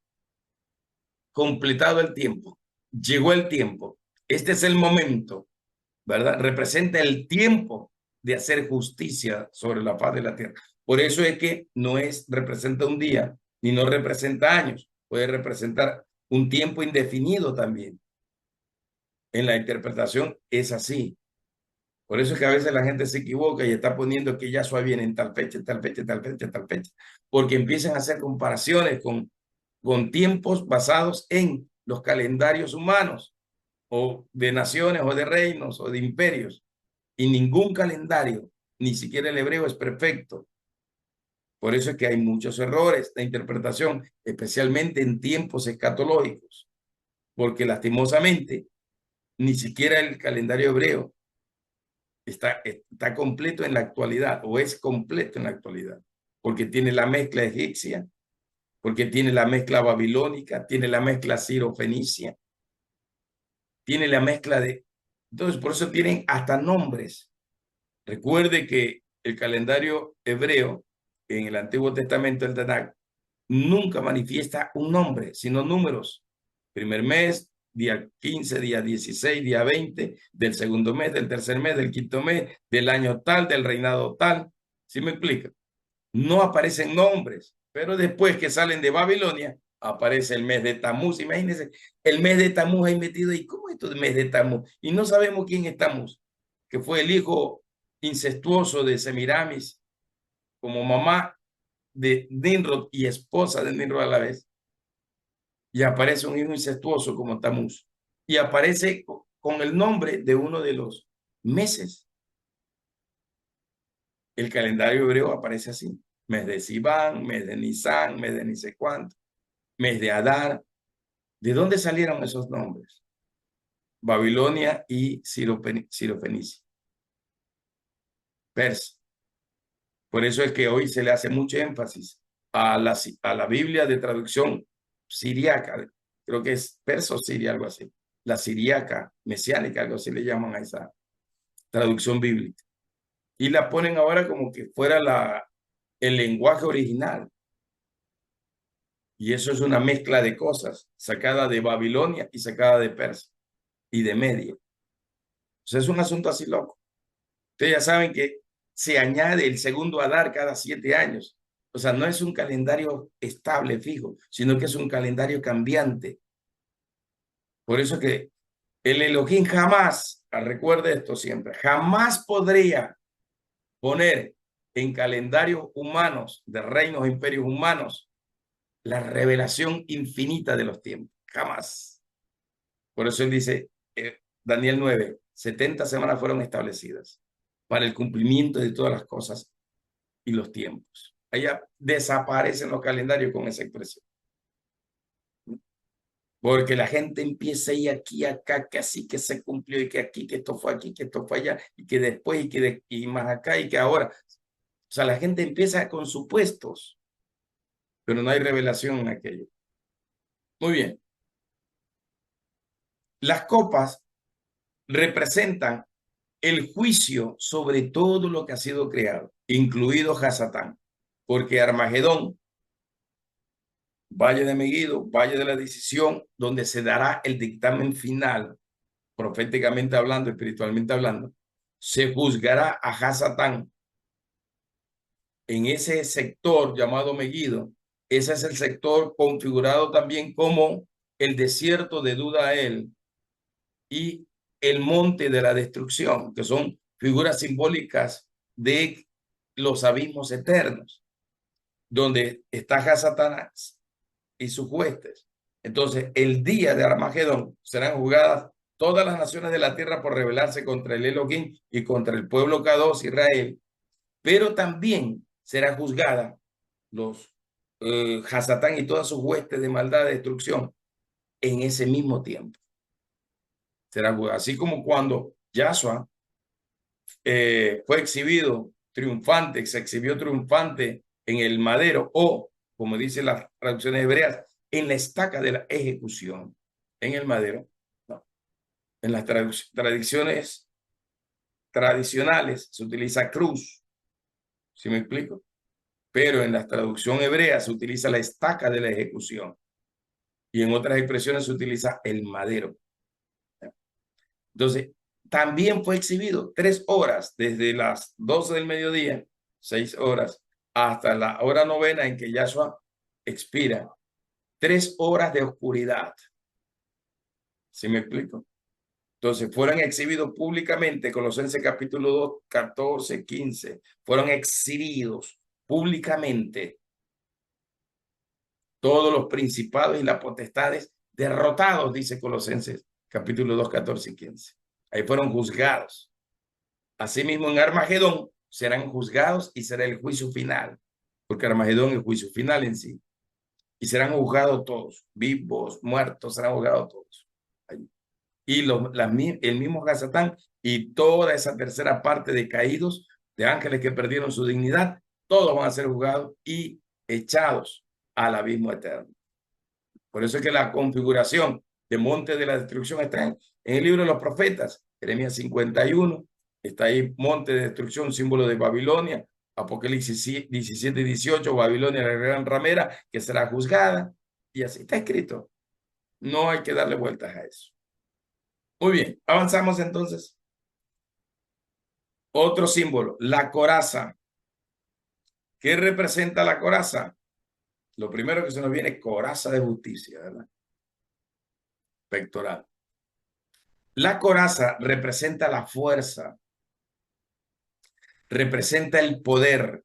completado el tiempo, llegó el tiempo, este es el momento, ¿verdad? Representa el tiempo de hacer justicia sobre la faz de la tierra. Por eso es que no representa un día, ni no representa años, puede representar un tiempo indefinido también. En la interpretación es así. Por eso es que a veces la gente se equivoca y está poniendo que Yahshua viene en tal fecha, tal fecha, tal fecha, tal fecha, porque empiezan a hacer comparaciones con tiempos basados en los calendarios humanos o de naciones o de reinos o de imperios. Y ningún calendario, ni siquiera el hebreo, es perfecto. Por eso es que hay muchos errores de interpretación, especialmente en tiempos escatológicos, porque lastimosamente ni siquiera el calendario hebreo está completo en la actualidad, o es completo en la actualidad, porque tiene la mezcla egipcia, porque tiene la mezcla babilónica, tiene la mezcla ciro-fenicia, tiene la mezcla de... Entonces, por eso tienen hasta nombres. Recuerde que el calendario hebreo en el Antiguo Testamento, el Tanakh, nunca manifiesta un nombre, sino números. Primer mes, día 15, día 16, día 20, del segundo mes, del tercer mes, del quinto mes, del año tal, del reinado tal. ¿Sí me explica? No aparecen nombres, pero después que salen de Babilonia, aparece el mes de Tamuz. Imagínense, el mes de Tamuz ahí metido. ¿Y cómo es esto del mes de Tamuz? Y no sabemos quién es Tamuz, que fue el hijo incestuoso de Semiramis como mamá de Nimrod y esposa de Nimrod a la vez. Y aparece un hijo incestuoso como Tamuz. Y aparece con el nombre de uno de los meses. El calendario hebreo aparece así. Mes de Sivan, mes de Nisan, mes de ni sé cuánto, mes de Adar. ¿De dónde salieron esos nombres? Babilonia y Sirofenicia, Persia. Por eso es que hoy se le hace mucho énfasis a la Biblia de traducción siriaca, creo que es perso siria, algo así, la siriaca mesiánica, algo así le llaman a esa traducción bíblica. Y la ponen ahora como que fuera el lenguaje original. Y eso es una mezcla de cosas, sacada de Babilonia y sacada de Persia y de Media. O sea, es un asunto así loco. Ustedes ya saben que se añade el segundo Adar cada 7 años. O sea, no es un calendario estable, fijo, sino que es un calendario cambiante. Por eso que el Elohim jamás, recuerde esto siempre, jamás podría poner en calendarios humanos, de reinos e imperios humanos, la revelación infinita de los tiempos. Jamás. Por eso él dice, Daniel 9, 70 semanas fueron establecidas para el cumplimiento de todas las cosas y los tiempos. Allá desaparecen los calendarios con esa expresión. Porque la gente empieza a ir aquí, acá, que así que se cumplió y que aquí, que esto fue aquí, que esto fue allá, y que después, y más acá, y que ahora. O sea, la gente empieza con supuestos, pero no hay revelación en aquello. Muy bien. Las copas representan el juicio sobre todo lo que ha sido creado, incluido Hasatán, porque Armagedón, Valle de Megiddo, Valle de la Decisión, donde se dará el dictamen final, proféticamente hablando, espiritualmente hablando, se juzgará a Hasatán en ese sector llamado Megiddo. Ese es el sector configurado también como el desierto de Dudael y el monte de la destrucción, que son figuras simbólicas de los abismos eternos, donde está Satanás y sus huestes. Entonces, el día de Armagedón serán juzgadas todas las naciones de la tierra por rebelarse contra el Elohim y contra el pueblo Kadosh Israel, pero también será juzgada los Hasatán y todas sus huestes de maldad, de destrucción, en ese mismo tiempo. Será juzgada. Así como cuando Yahshua fue exhibido triunfante, se exhibió triunfante en el madero o, como dicen las traducciones hebreas, en la estaca de la ejecución, en el madero. No. En las tradiciones tradicionales se utiliza cruz, ¿sí me explico? Pero en la traducción hebrea se utiliza la estaca de la ejecución y en otras expresiones se utiliza el madero. Entonces, también fue exhibido 3 horas, desde las 12 del mediodía, 6 horas, hasta la hora novena en que Yahshua expira. 3 horas de oscuridad. ¿Sí me explico? Entonces, fueron exhibidos públicamente, Colosenses capítulo 2, 14, 15, fueron exhibidos públicamente todos los principados y las potestades derrotados, dice Colosenses capítulo 2, 14 y 15. Ahí fueron juzgados. Asimismo, en Armagedón serán juzgados y será el juicio final, porque Armagedón es el juicio final en sí. Y serán juzgados todos, vivos, muertos, serán juzgados todos. Y el mismo Hasatán y toda esa tercera parte de caídos, de ángeles que perdieron su dignidad, todos van a ser juzgados y echados al abismo eterno. Por eso es que la configuración de monte de la destrucción está en el libro de los profetas, Jeremías 51, está ahí monte de destrucción, símbolo de Babilonia, Apocalipsis 17 y 18, Babilonia, la gran ramera, que será juzgada, y así está escrito. No hay que darle vueltas a eso. Muy bien, avanzamos entonces. Otro símbolo, la coraza. ¿Qué representa la coraza? Lo primero que se nos viene es coraza de justicia, ¿verdad? Pectoral. La coraza representa la fuerza, representa el poder.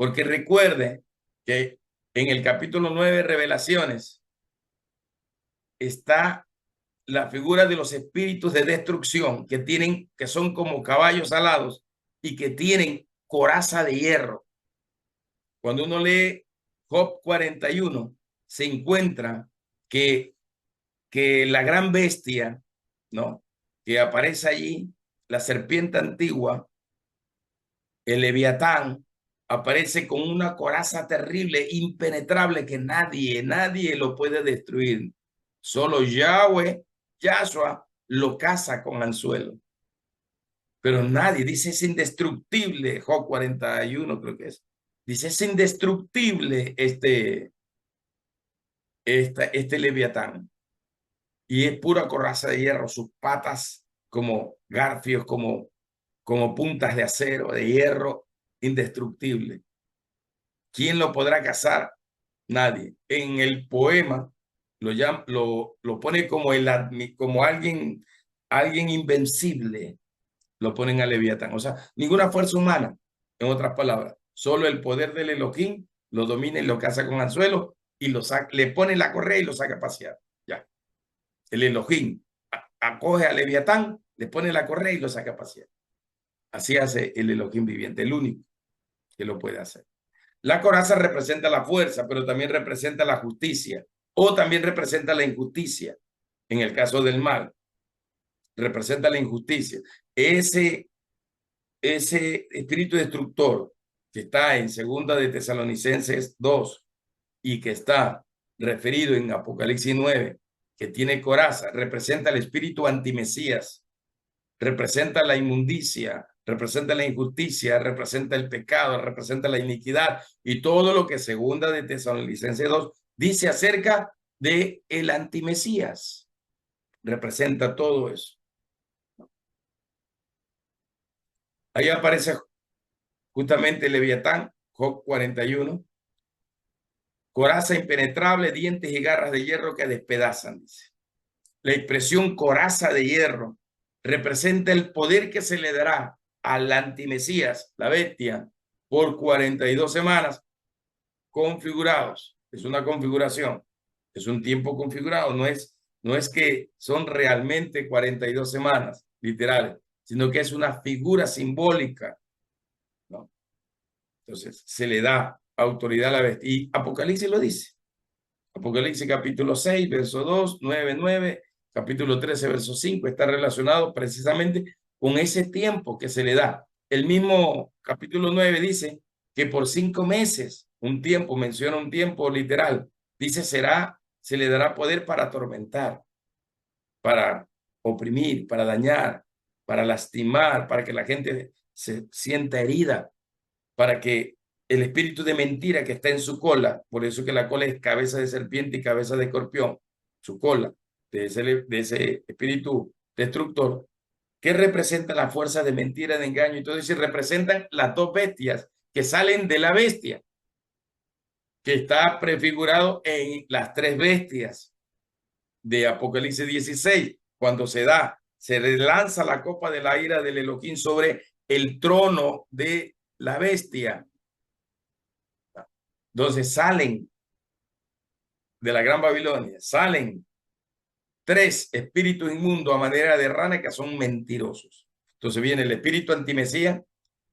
Porque recuerde que en el capítulo 9 de Revelaciones está la figura de los espíritus de destrucción que son como caballos alados y que tienen coraza de hierro. Cuando uno lee Job 41, se encuentra que la gran bestia, ¿no?, que aparece allí, la serpiente antigua, el Leviatán, aparece con una coraza terrible, impenetrable, que nadie lo puede destruir. Solo Yahshua, lo caza con anzuelo. Pero nadie, dice, es indestructible, Job 41 creo que es. Dice, es indestructible este Leviatán. Y es pura coraza de hierro, sus patas como garfios, como puntas de acero, de hierro, indestructible. ¿Quién lo podrá cazar? Nadie. En el poema lo pone como, como alguien invencible, lo ponen a Leviatán. O sea, ninguna fuerza humana, en otras palabras. Solo el poder del Elohim lo domina y lo caza con anzuelo y le pone la correa y lo saca a pasear. Ya. El Elohim acoge a Leviatán, le pone la correa y lo saca a pasear. Así hace el Elohim viviente, el único que lo puede hacer. La coraza representa la fuerza, pero también representa la justicia, o también representa la injusticia. En el caso del mal, representa la injusticia. Ese espíritu destructor que está en Segunda de Tesalonicenses 2 y que está referido en Apocalipsis 9, que tiene coraza, representa el espíritu antimesías, representa la inmundicia, representa la injusticia, representa el pecado, representa la iniquidad y todo lo que Segunda de Tesalonicenses 2 dice acerca de el antimesías. Representa todo eso. Ahí aparece justamente Leviatán, Job 41. Coraza impenetrable, dientes y garras de hierro que despedazan, dice. La expresión coraza de hierro representa el poder que se le dará al antimesías, la bestia, por 42 semanas configurados. Es una configuración, es un tiempo configurado, no es que son realmente 42 semanas literales, sino que es una figura simbólica, ¿no? Entonces se le da autoridad a la bestia. Y Apocalipsis lo dice. Apocalipsis capítulo 6, verso 2, 9, capítulo 13, verso 5, está relacionado precisamente con ese tiempo que se le da. El mismo capítulo 9 dice que por 5 meses, un tiempo, menciona un tiempo literal, dice se le dará poder para atormentar, para oprimir, para dañar, para lastimar, para que la gente se sienta herida, para que el espíritu de mentira que está en su cola, por eso que la cola es cabeza de serpiente y cabeza de escorpión, su cola, de ese espíritu destructor, que representa la fuerza de mentira, de engaño, y todo eso, representan las dos bestias que salen de la bestia, que está prefigurado en las tres bestias de Apocalipsis 16, cuando se lanza la copa de la ira del Elohim sobre el trono de la bestia. Entonces salen de la Gran Babilonia, salen tres espíritus inmundos a manera de rana que son mentirosos. Entonces viene el espíritu antimesía,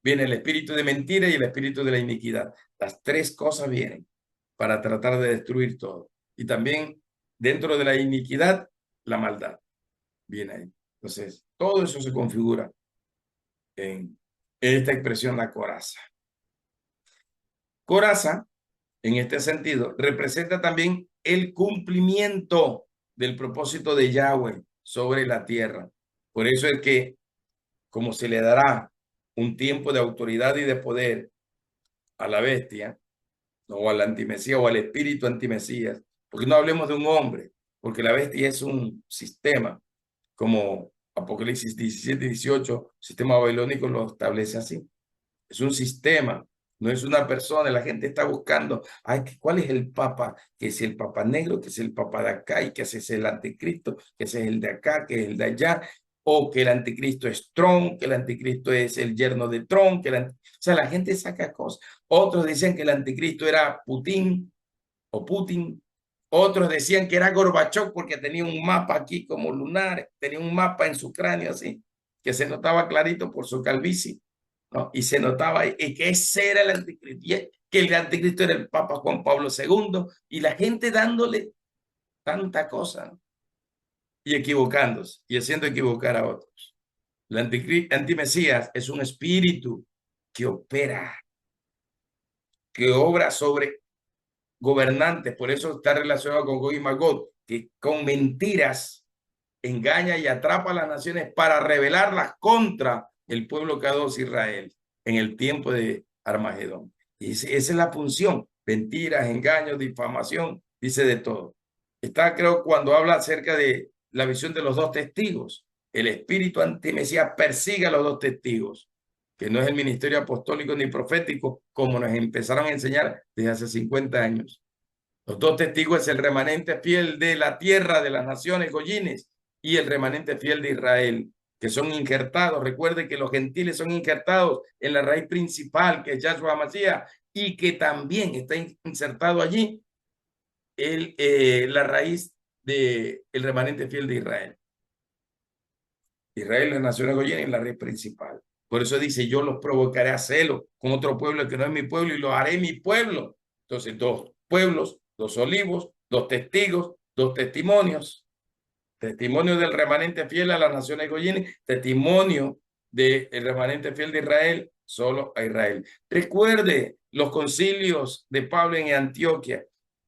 viene el espíritu de mentira y el espíritu de la iniquidad. Las tres cosas vienen para tratar de destruir todo. Y también dentro de la iniquidad, la maldad viene ahí. Entonces, todo eso se configura en esta expresión, la coraza. Coraza, en este sentido, representa también el cumplimiento del propósito de Yahweh sobre la tierra. Por eso es que, como se le dará un tiempo de autoridad y de poder a la bestia, o al antimesías, o al espíritu antimesías, porque no hablemos de un hombre, porque la bestia es un sistema, como Apocalipsis 17 y 18, sistema babilónico lo establece así. Es un sistema, no es una persona. La gente está buscando, ay, ¿cuál es el papa? Que es el papa negro, que es el papa de acá, y que ese es el anticristo, que ese es el de acá, que es el de allá. o que el anticristo es Trump, que el anticristo es el yerno de Trump, o sea, la gente saca cosas. Otros dicen que el anticristo era Putin o Putin. Otros decían que era Gorbachov porque tenía un mapa aquí como lunar, tenía un mapa en su cráneo así, que se notaba clarito por su calvicie, ¿no? Y se notaba y que ese era el anticristo, y que el anticristo era el Papa Juan Pablo II, y la gente dándole tanta cosa, ¿no? Y equivocándose y haciendo equivocar a otros. El antimesías es un espíritu que opera, que obra sobre gobernantes, por eso está relacionado con Gog y Magog, que con mentiras engaña y atrapa a las naciones para rebelarlas contra el pueblo Kadosh Israel en el tiempo de Armagedón. Y esa es la función: mentiras, engaños, difamación, dice de todo. Está, creo, cuando habla acerca de la visión de los dos testigos. El espíritu antimesías persigue a los dos testigos, que no es el ministerio apostólico ni profético, como nos empezaron a enseñar desde hace 50 años. Los dos testigos es el remanente fiel de la tierra de las naciones goyines y el remanente fiel de Israel, que son injertados. Recuerde que los gentiles son injertados en la raíz principal, que es Yahshua Mashiach, y que también está insertado allí la raíz del remanente fiel de Israel. Israel, las naciones goyines, es la raíz principal. Por eso dice: yo los provocaré a celo con otro pueblo que no es mi pueblo y lo haré mi pueblo. Entonces, dos pueblos, dos olivos, dos testigos, dos testimonios. Testimonio del remanente fiel a las naciones goyines, testimonio del remanente fiel de Israel, solo a Israel. Recuerde los concilios de Pablo en Antioquia.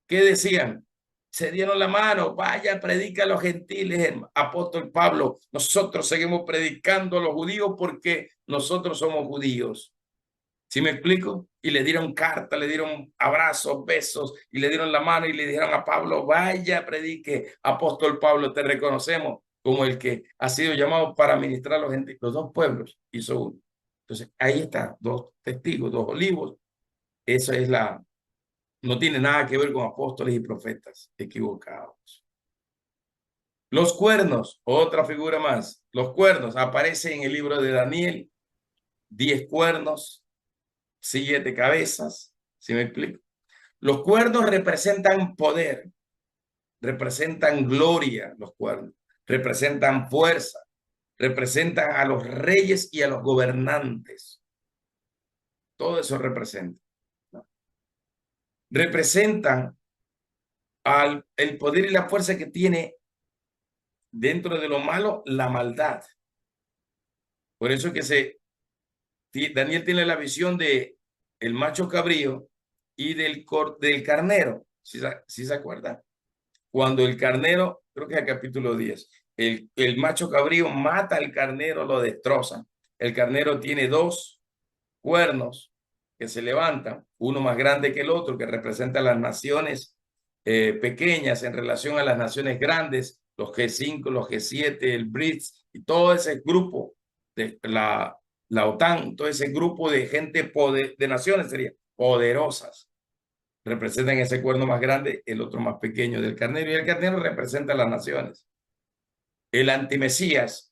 ¿Qué decían? Se dieron la mano: vaya, predica a los gentiles, apóstol Pablo. Nosotros seguimos predicando a los judíos porque nosotros somos judíos. ¿Sí me explico? Y le dieron carta, le dieron abrazos, besos, y le dieron la mano y le dijeron a Pablo: vaya, predique, apóstol Pablo, te reconocemos como el que ha sido llamado para ministrar a los gentiles. Los dos pueblos hizo uno. Entonces, ahí está, dos testigos, dos olivos. Eso es no tiene nada que ver con apóstoles y profetas equivocados. Los cuernos, otra figura más. Los cuernos aparecen en el libro de Daniel: 10 cuernos, 7 cabezas. ¿Sí me explico? Los cuernos representan poder, representan gloria, los cuernos, representan fuerza, representan a los reyes y a los gobernantes. Todo eso representa, ¿no? Representan el poder y la fuerza que tiene dentro de lo malo la maldad. Por eso que Daniel tiene la visión de el macho cabrío y del carnero, si se acuerdan. Cuando el carnero, creo que es el capítulo 10, el macho cabrío mata al carnero, lo destroza. El carnero tiene dos cuernos que se levantan, uno más grande que el otro, que representa a las naciones pequeñas en relación a las naciones grandes, los G5, los G7, el BRICS y todo ese grupo de la OTAN, todo ese grupo de gente de naciones serían poderosas. Representan ese cuerno más grande, el otro más pequeño del carnero, y el carnero representa a las naciones. El antimesías,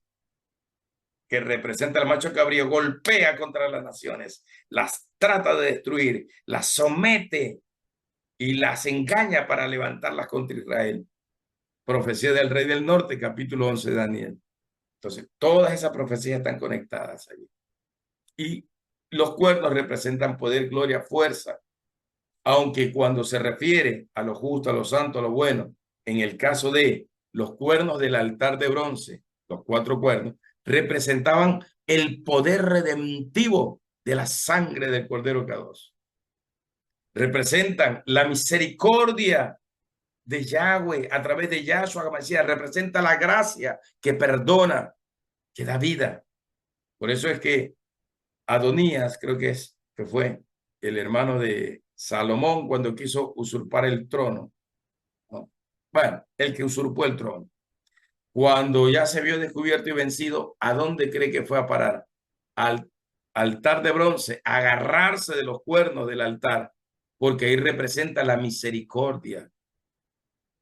que representa al macho cabrío, golpea contra las naciones, las trata de destruir, las somete y las engaña para levantarlas contra Israel. Profecía del rey del norte, capítulo 11 de Daniel. Entonces, todas esas profecías están conectadas allí. Y los cuernos representan poder, gloria, fuerza. Aunque cuando se refiere a lo justo, a lo santo, a lo bueno, en el caso de los cuernos del altar de bronce, los 4 cuernos, representaban el poder redemptivo de la sangre del Cordero Kadosh. Representan la misericordia de Yahweh a través de Yahshua HaMashiach, representa la gracia que perdona, que da vida. Por eso es que Adonías, creo que fue el hermano de Salomón cuando quiso usurpar el trono, ¿no? Bueno, el que usurpó el trono. Cuando ya se vio descubierto y vencido, ¿a dónde cree que fue a parar? Al altar de bronce, agarrarse de los cuernos del altar, porque ahí representa la misericordia.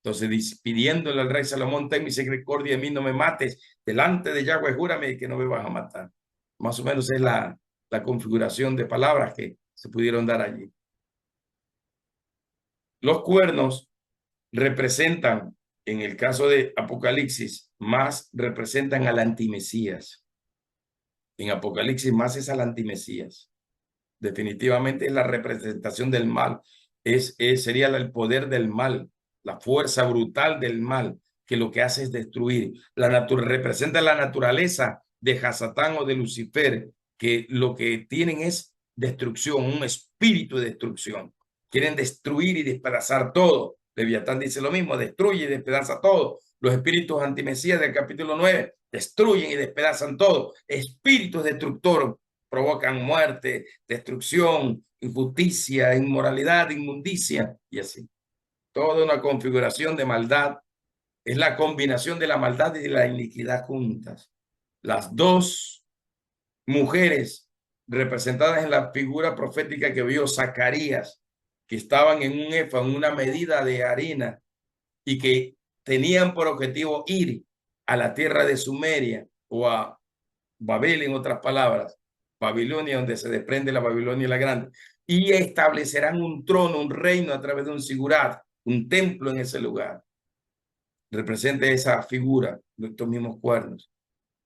Entonces, pidiéndole al rey Salomón, ten misericordia de mí, no me mates. Delante de Yahweh, júrame que no me vas a matar. Más o menos es la configuración de palabras que se pudieron dar allí. Los cuernos representan, en el caso de Apocalipsis, más representan al antimesías. En Apocalipsis más es al antimesías. Definitivamente es la representación del mal. Sería el poder del mal, la fuerza brutal del mal, que lo que hace es destruir. Representa la naturaleza de Hasatán o de Lucifer, que lo que tienen es destrucción, un espíritu de destrucción. Quieren destruir y despedazar todo. Leviatán dice lo mismo, destruye y despedaza todo. Los espíritus antimesías del capítulo 9 destruyen y despedazan todo. Espíritus destructores provocan muerte, destrucción, injusticia, inmoralidad, inmundicia y así. Toda una configuración de maldad. Es la combinación de la maldad y de la iniquidad juntas. Las dos mujeres representadas en la figura profética que vio Zacarías, que estaban en un efa, en una medida de harina, y que tenían por objetivo ir a la tierra de Sumeria o a Babel, en otras palabras, Babilonia, donde se desprende la Babilonia la Grande, y establecerán un trono, un reino a través de un sigurat, un templo en ese lugar. Representa esa figura de estos mismos cuernos.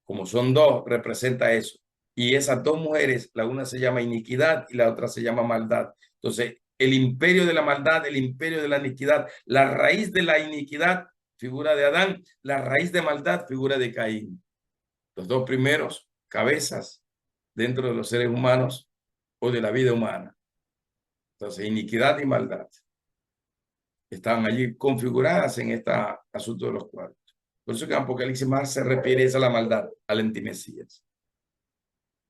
Como son dos, representa eso. Y esas dos mujeres, la una se llama iniquidad y la otra se llama maldad. Entonces, el imperio de la maldad, el imperio de la iniquidad, la raíz de la iniquidad, figura de Adán, la raíz de maldad, figura de Caín. Los dos primeros cabezas dentro de los seres humanos o de la vida humana. Entonces, iniquidad y maldad estaban allí configuradas en este asunto de los cuartos. Por eso que en Apocalipsis más se refiere a la maldad, al antimesías.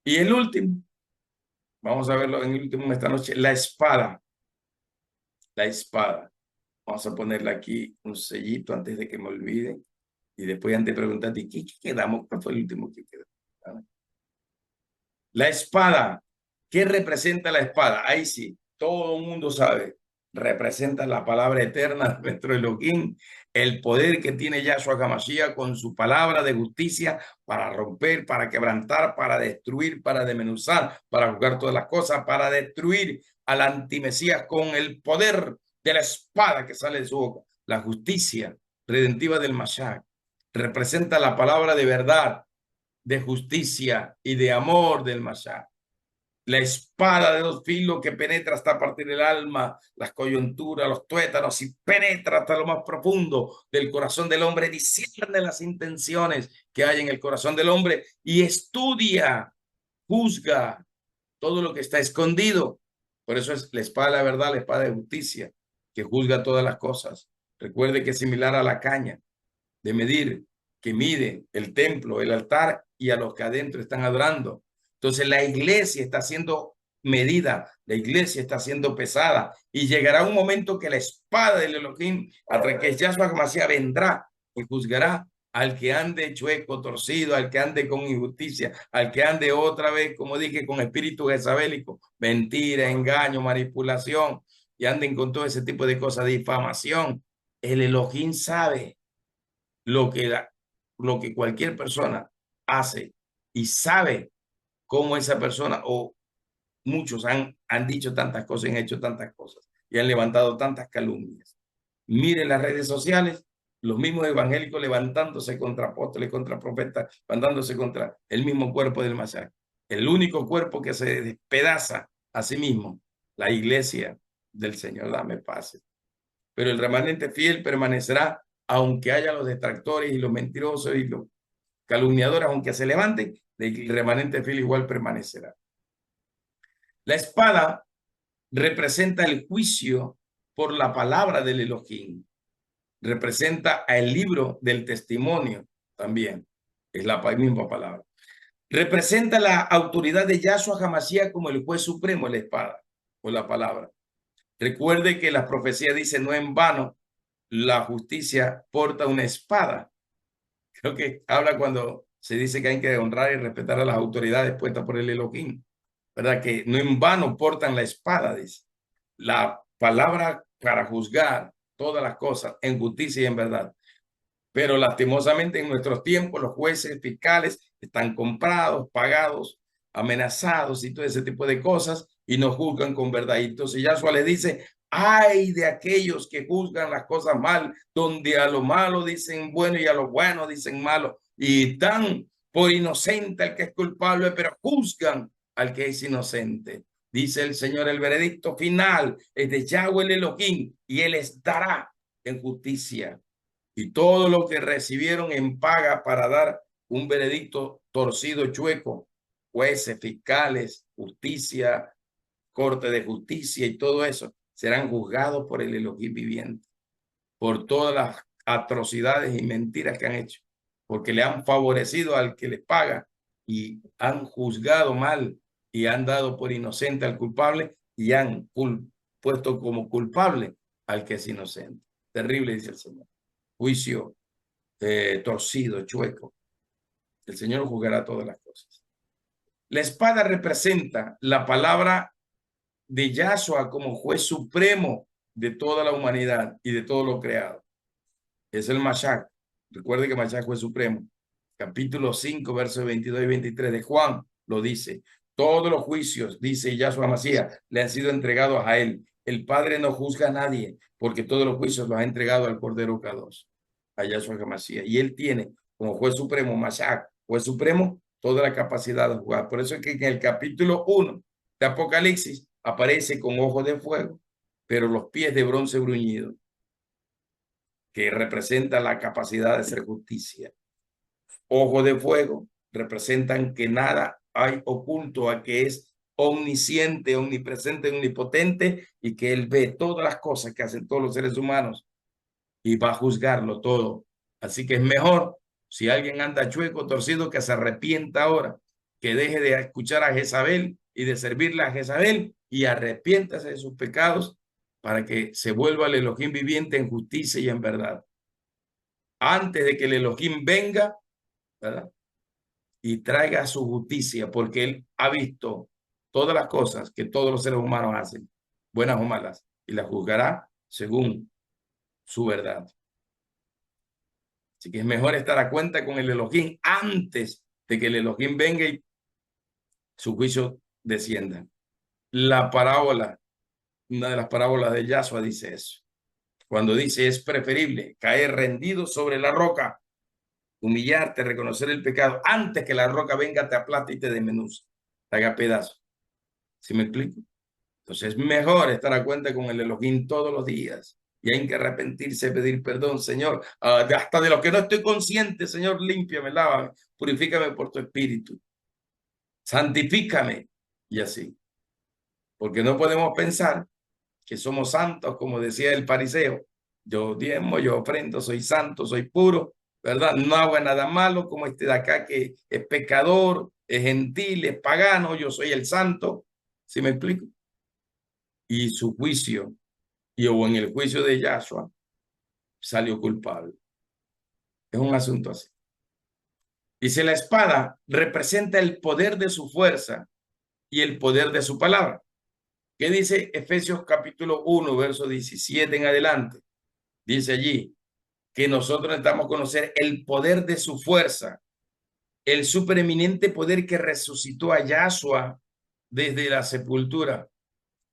Y el último, vamos a verlo en el último esta noche, la espada. La espada. Vamos a ponerle aquí un sellito antes de que me olvide. Y después antes de preguntarte, ¿qué quedamos? ¿Cuál fue el último que quedó? La espada. ¿Qué representa la espada? Ahí sí, todo el mundo sabe. Representa la palabra eterna de nuestro Elohim, el poder que tiene Yahshua HaMashiach con su palabra de justicia para romper, para quebrantar, para destruir, para desmenuzar, para juzgar todas las cosas, para destruir al antimesías con el poder de la espada que sale de su boca. La justicia redentiva del Mashiach representa la palabra de verdad, de justicia y de amor del Mashiach. La espada de dos filos que penetra hasta partir el alma, las coyunturas, los tuétanos y penetra hasta lo más profundo del corazón del hombre, discierne las intenciones que hay en el corazón del hombre y estudia, juzga todo lo que está escondido. Por eso es la espada de la verdad, la espada de justicia, que juzga todas las cosas. Recuerde que es similar a la caña de medir, que mide el templo, el altar y a los que adentro están adorando. Entonces la iglesia está siendo medida, la iglesia está siendo pesada y llegará un momento que la espada del Elohim, a través que Yahshua HaMashiach vendrá y juzgará al que ande chueco, torcido, al que ande con injusticia, al que ande otra vez, como dije, con espíritu jezabélico, mentira, engaño, manipulación, y anden con todo ese tipo de cosas, difamación. El Elohim sabe lo que cualquier persona hace y sabe cómo esa persona o muchos han dicho tantas cosas, han hecho tantas cosas y han levantado tantas calumnias. Miren las redes sociales, los mismos evangélicos levantándose contra apóstoles, contra profetas, levantándose contra el mismo cuerpo del Mashiach. El único cuerpo que se despedaza a sí mismo, la iglesia del Señor, dame paz. Pero el remanente fiel permanecerá aunque haya los detractores y los mentirosos y los calumniadores, aunque se levanten, el remanente fiel igual permanecerá. La espada representa el juicio por la palabra del Elohim. Representa el libro del testimonio también. Es la misma palabra. Representa la autoridad de Yahshua HaMashiach como el juez supremo, la espada o la palabra. Recuerde que la profecía dice, no en vano, la justicia porta una espada. Creo que habla cuando se dice que hay que honrar y respetar a las autoridades puestas por el Elohim, ¿verdad? Que no en vano portan la espada, dice. La palabra para juzgar todas las cosas en justicia y en verdad. Pero lastimosamente en nuestros tiempos los jueces fiscales están comprados, pagados, amenazados y todo ese tipo de cosas y no juzgan con verdad. Y entonces Yahshua le dice, ay de aquellos que juzgan las cosas mal, donde a lo malo dicen bueno y a lo bueno dicen malo, y dan por inocente al que es culpable, pero juzgan al que es inocente. Dice el Señor, el veredicto final es de Yahweh el Elohim y él estará en justicia. Y todo lo que recibieron en paga para dar un veredicto torcido, chueco, jueces, fiscales, justicia, corte de justicia y todo eso, serán juzgados por el Elohim viviente, por todas las atrocidades y mentiras que han hecho, porque le han favorecido al que les paga y han juzgado mal y han dado por inocente al culpable y han puesto como culpable al que es inocente. Terrible, dice el Señor. Juicio torcido, chueco. El Señor juzgará todas las cosas. La espada representa la palabra de Yahshua como juez supremo de toda la humanidad y de todo lo creado. Es el Mashiach. Recuerde que Mashiach fue supremo. Capítulo 5, versos 22 y 23 de Juan lo dice. Todos los juicios, dice Yahshua Mashiach, le han sido entregados a él. El Padre no juzga a nadie, porque todos los juicios los ha entregado al Cordero Kadosh, a Yahshua Mashiach. Y él tiene como juez supremo, Mashiach, juez supremo, toda la capacidad de juzgar. Por eso es que en el capítulo 1 de Apocalipsis aparece con ojos de fuego, pero los pies de bronce bruñido, que representa la capacidad de hacer justicia. Ojos de fuego representan que nada hay oculto, a que es omnisciente, omnipresente, omnipotente y que él ve todas las cosas que hacen todos los seres humanos y va a juzgarlo todo. Así que es mejor, si alguien anda chueco, torcido, que se arrepienta ahora, que deje de escuchar a Jezabel y de servirle a Jezabel y arrepiéntase de sus pecados para que se vuelva el Elohim viviente en justicia y en verdad. Antes de que el Elohim venga, ¿verdad?, y traiga su justicia, porque él ha visto todas las cosas que todos los seres humanos hacen, buenas o malas, y las juzgará según su verdad. Así que es mejor estar a cuenta con el Elohim antes de que el Elohim venga y su juicio descienda. La parábola, una de las parábolas de Yahshua dice eso. Cuando dice es preferible caer rendido sobre la roca, humillarte, reconocer el pecado, antes que la roca venga, te aplate y te desmenuce, te haga pedazos. ¿Sí me explico? Entonces es mejor estar a cuenta con el Elohim todos los días. Y hay que arrepentirse, pedir perdón, Señor. Hasta de lo que no estoy consciente, Señor, límpiame, lávame, purifícame por tu espíritu. Santifícame. Y así. Porque no podemos pensar que somos santos, como decía el fariseo. Yo diezmo, yo ofrendo, soy santo, soy puro, ¿verdad? No hago nada malo, como este de acá que es pecador, es gentil, es pagano, yo soy el santo. ¿Sí me explico? Y su juicio, o en el juicio de Yahshua, salió culpable. Es un asunto así. Dice, la espada representa el poder de su fuerza y el poder de su palabra. ¿Qué dice Efesios capítulo 1, verso 17 en adelante? Dice allí que nosotros necesitamos conocer el poder de su fuerza, el supereminente poder que resucitó a Yahshua desde la sepultura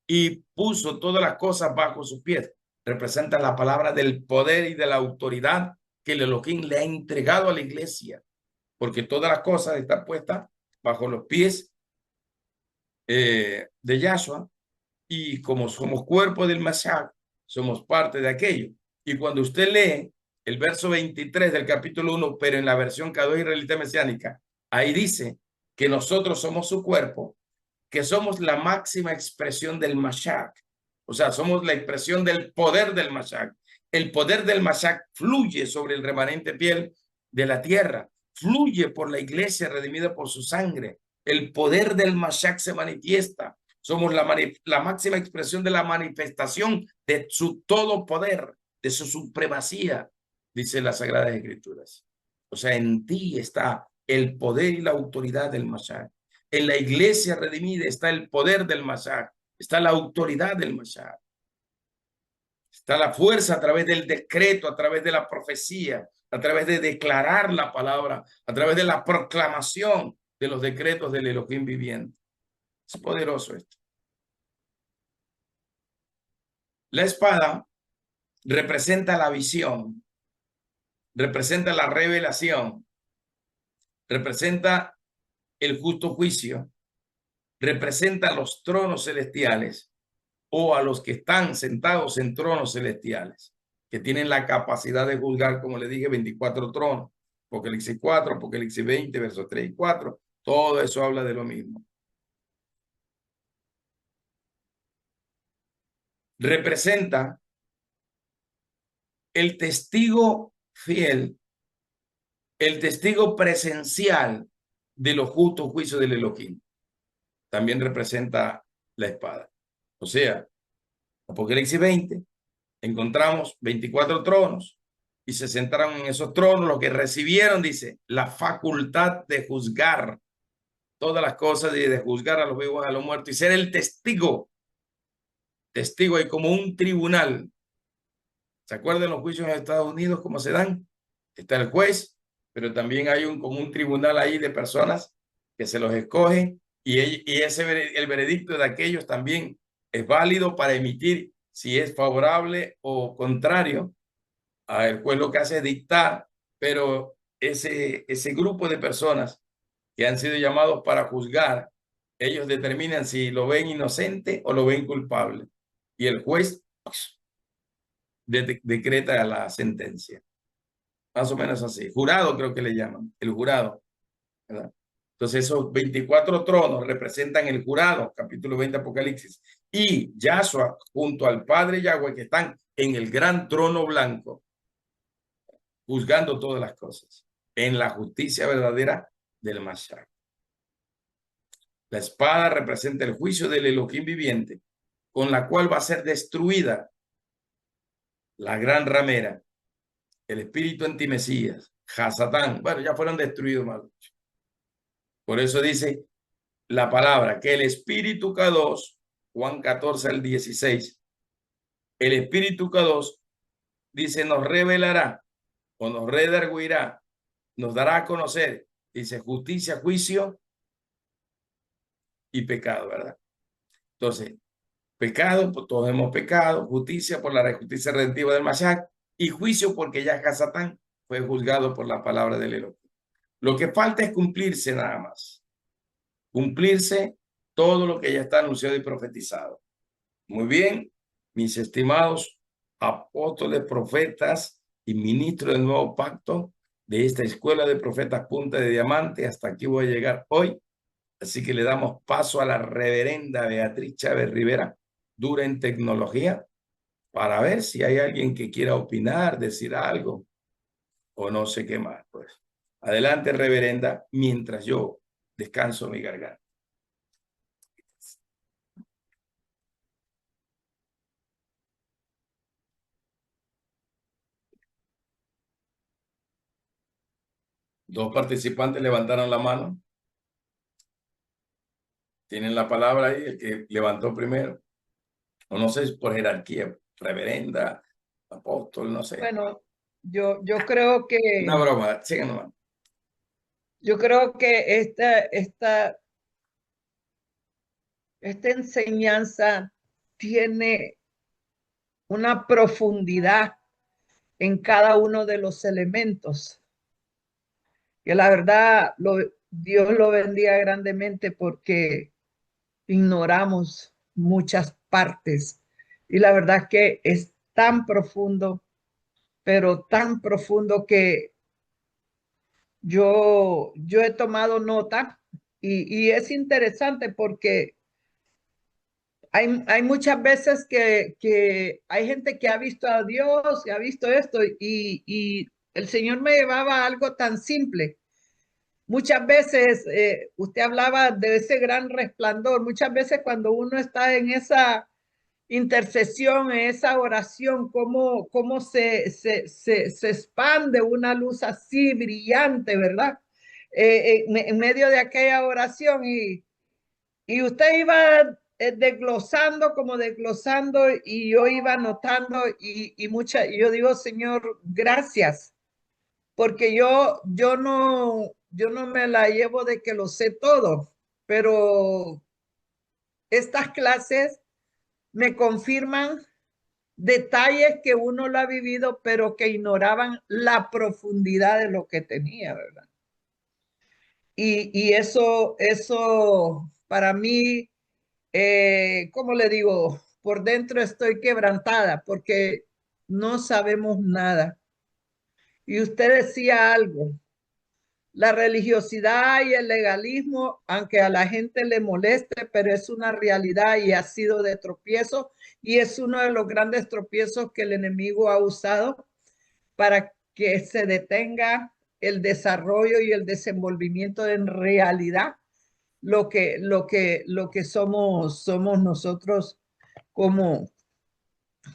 y puso todas las cosas bajo sus pies. Representa la palabra del poder y de la autoridad que el Elohim le ha entregado a la iglesia, porque todas las cosas están puestas bajo los pies de Yahshua, y como somos cuerpo del Mashiach, somos parte de aquello. Y cuando usted lee el verso 23 del capítulo 1, pero en la versión Kadosh Israelita Mesiánica, ahí dice que nosotros somos su cuerpo, que somos la máxima expresión del Mashiach. O sea, somos la expresión del poder del Mashiach. El poder del Mashiach fluye sobre el remanente fiel de la tierra, fluye por la iglesia redimida por su sangre. El poder del Mashiach se manifiesta. Somos la máxima expresión de la manifestación de su todo poder, de su supremacía, dice las Sagradas Escrituras. O sea, en ti está el poder y la autoridad del Mashiach. En la iglesia redimida está el poder del Mashiach, está la autoridad del Mashiach. Está la fuerza a través del decreto, a través de la profecía, a través de declarar la palabra, a través de la proclamación de los decretos del Elohim viviente. Es poderoso esto. La espada representa la visión, representa la revelación, representa el justo juicio, representa los tronos celestiales o a los que están sentados en tronos celestiales, que tienen la capacidad de juzgar, como le dije, 24 tronos. Apocalipsis 4, Apocalipsis 20, versos 3 y 4. Todo eso habla de lo mismo. Representa el testigo fiel, el testigo presencial de los justos juicios del Elohim. También representa la espada. O sea, Apocalipsis 20, encontramos 24 tronos y se sentaron en esos tronos los que recibieron, dice, la facultad de juzgar todas las cosas y de juzgar a los vivos y a los muertos y ser el testigo. Testigo hay como un tribunal. ¿Se acuerdan los juicios en Estados Unidos cómo se dan? Está el juez, pero también hay como un tribunal ahí de personas que se los escogen y el veredicto de aquellos también es válido para emitir si es favorable o contrario. El juez lo que hace es dictar, pero ese grupo de personas que han sido llamados para juzgar, ellos determinan si lo ven inocente o lo ven culpable. Y el juez decreta la sentencia. Más o menos así. Jurado creo que le llaman, el jurado, ¿verdad? Entonces esos 24 tronos representan el jurado, capítulo 20 Apocalipsis, y Yahshua junto al Padre Yahweh que están en el gran trono blanco, juzgando todas las cosas, en la justicia verdadera del Mashiach. La espada representa el juicio del Elohim viviente, con la cual va a ser destruida la gran ramera, el espíritu antimesías, Hasatán. Bueno, ya fueron destruidos, más. Por eso dice la palabra que el espíritu K2, Juan 14 al 16, el espíritu K2 dice nos revelará o nos redarguirá, nos dará a conocer, dice justicia, juicio y pecado, ¿verdad? Entonces, pecado, pues todos hemos pecado, justicia por la justicia redentiva del Mashiach y juicio porque ya Hasatán fue juzgado por la palabra del Elohim. Lo que falta es cumplirse nada más. Cumplirse todo lo que ya está anunciado y profetizado. Muy bien, mis estimados apóstoles, profetas y ministros del nuevo pacto de esta escuela de profetas Punta de Diamante. Hasta aquí voy a llegar hoy. Así que le damos paso a la reverenda Beatriz Chávez Rivera, dura en tecnología, para ver si hay alguien que quiera opinar, decir algo o no sé qué más. Pues adelante, reverenda, mientras yo descanso mi garganta. Dos participantes levantaron la mano. Tienen la palabra ahí, el que levantó primero. O no sé, por jerarquía, reverenda, apóstol, no sé. Bueno, yo creo que... Una broma, sigan nomás. Yo creo que esta enseñanza tiene una profundidad en cada uno de los elementos. Que la verdad, Dios lo bendiga grandemente porque ignoramos muchas partes. Y la verdad que es tan profundo, pero tan profundo que yo he tomado nota y es interesante porque hay muchas veces que hay gente que ha visto a Dios, que ha visto esto y el Señor me llevaba a algo tan simple. Muchas veces usted hablaba de ese gran resplandor. Muchas veces cuando uno está en esa intercesión, en esa oración, cómo se expande una luz así brillante, ¿verdad? En medio de aquella oración y usted iba desglosando, como desglosando, y yo iba anotando y yo digo, Señor, gracias, porque yo no me la llevo de que lo sé todo, pero estas clases me confirman detalles que uno lo ha vivido, pero que ignoraban la profundidad de lo que tenía, ¿verdad? Y eso para mí, ¿cómo le digo? Por dentro estoy quebrantada porque no sabemos nada. Y usted decía algo, la religiosidad y el legalismo, aunque a la gente le moleste, pero es una realidad y ha sido de tropiezo y es uno de los grandes tropiezos que el enemigo ha usado para que se detenga el desarrollo y el desenvolvimiento en realidad lo que somos nosotros como,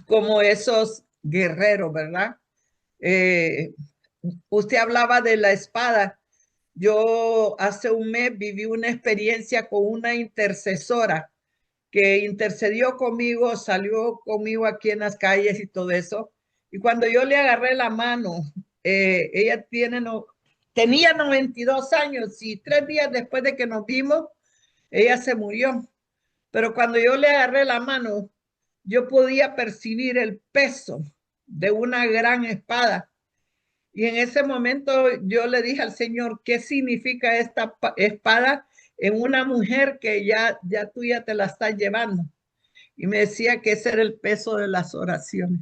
como esos guerreros, ¿verdad? Eh, Usted hablaba de la espada. Yo hace un mes viví una experiencia con una intercesora que intercedió conmigo, salió conmigo aquí en las calles y todo eso. Y cuando yo le agarré la mano, ella tenía 92 años y 3 días después de que nos vimos, ella se murió. Pero cuando yo le agarré la mano, yo podía percibir el peso de una gran espada. Y en ese momento yo le dije al Señor, ¿qué significa esta espada en una mujer que ya tú ya te la estás llevando? Y me decía que ese era el peso de las oraciones.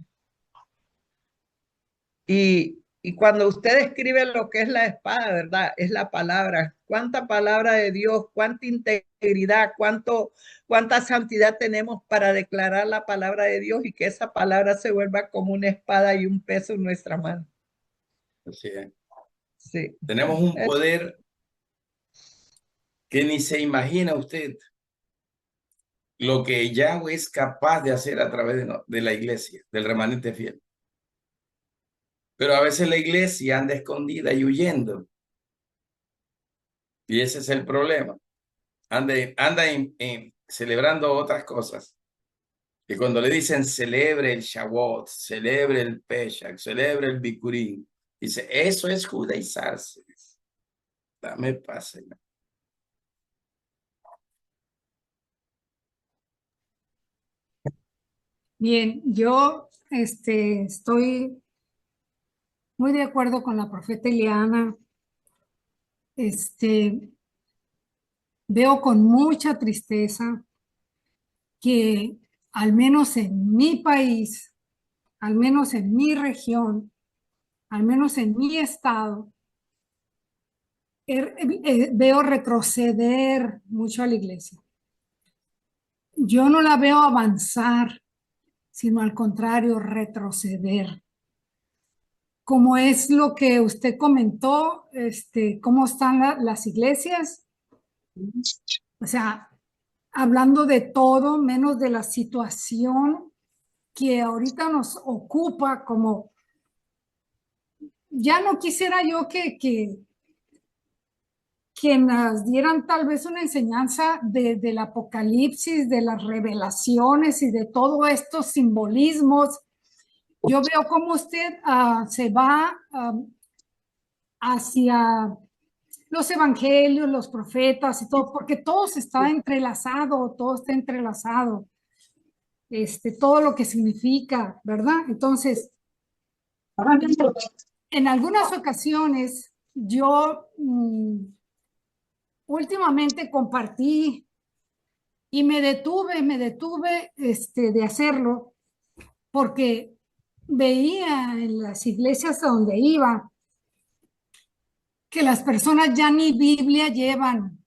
Y cuando usted escribe lo que es la espada, ¿verdad? Es la palabra. ¿Cuánta palabra de Dios? ¿Cuánta integridad? ¿Cuánta santidad tenemos para declarar la palabra de Dios y que esa palabra se vuelva como una espada y un peso en nuestra mano? Así es. Sí. Tenemos un poder que ni se imagina usted lo que Yahweh es capaz de hacer a través de la iglesia, del remanente fiel. Pero a veces la iglesia anda escondida y huyendo. Y ese es el problema. Anda celebrando otras cosas. Y cuando le dicen celebre el Shavuot, celebre el Pesach, celebre el Bikurim, dice, eso es judaizarse. Dame paz, Señor. Bien, yo estoy muy de acuerdo con la profeta Eliana. Veo con mucha tristeza que al menos en mi país, al menos en mi región, al menos en mi estado, veo retroceder mucho a la iglesia. Yo no la veo avanzar, sino al contrario, retroceder. Como es lo que usted comentó, cómo están las iglesias, o sea, hablando de todo menos de la situación que ahorita nos ocupa, como ya no quisiera yo que nos dieran tal vez una enseñanza del apocalipsis, de las revelaciones y de todos estos simbolismos. Yo veo cómo usted se va hacia los evangelios, los profetas y todo, porque todo está entrelazado, todo está entrelazado, todo lo que significa, ¿verdad? Entonces, en algunas ocasiones yo últimamente compartí y me detuve de hacerlo porque veía en las iglesias a donde iba que las personas ya ni Biblia llevan,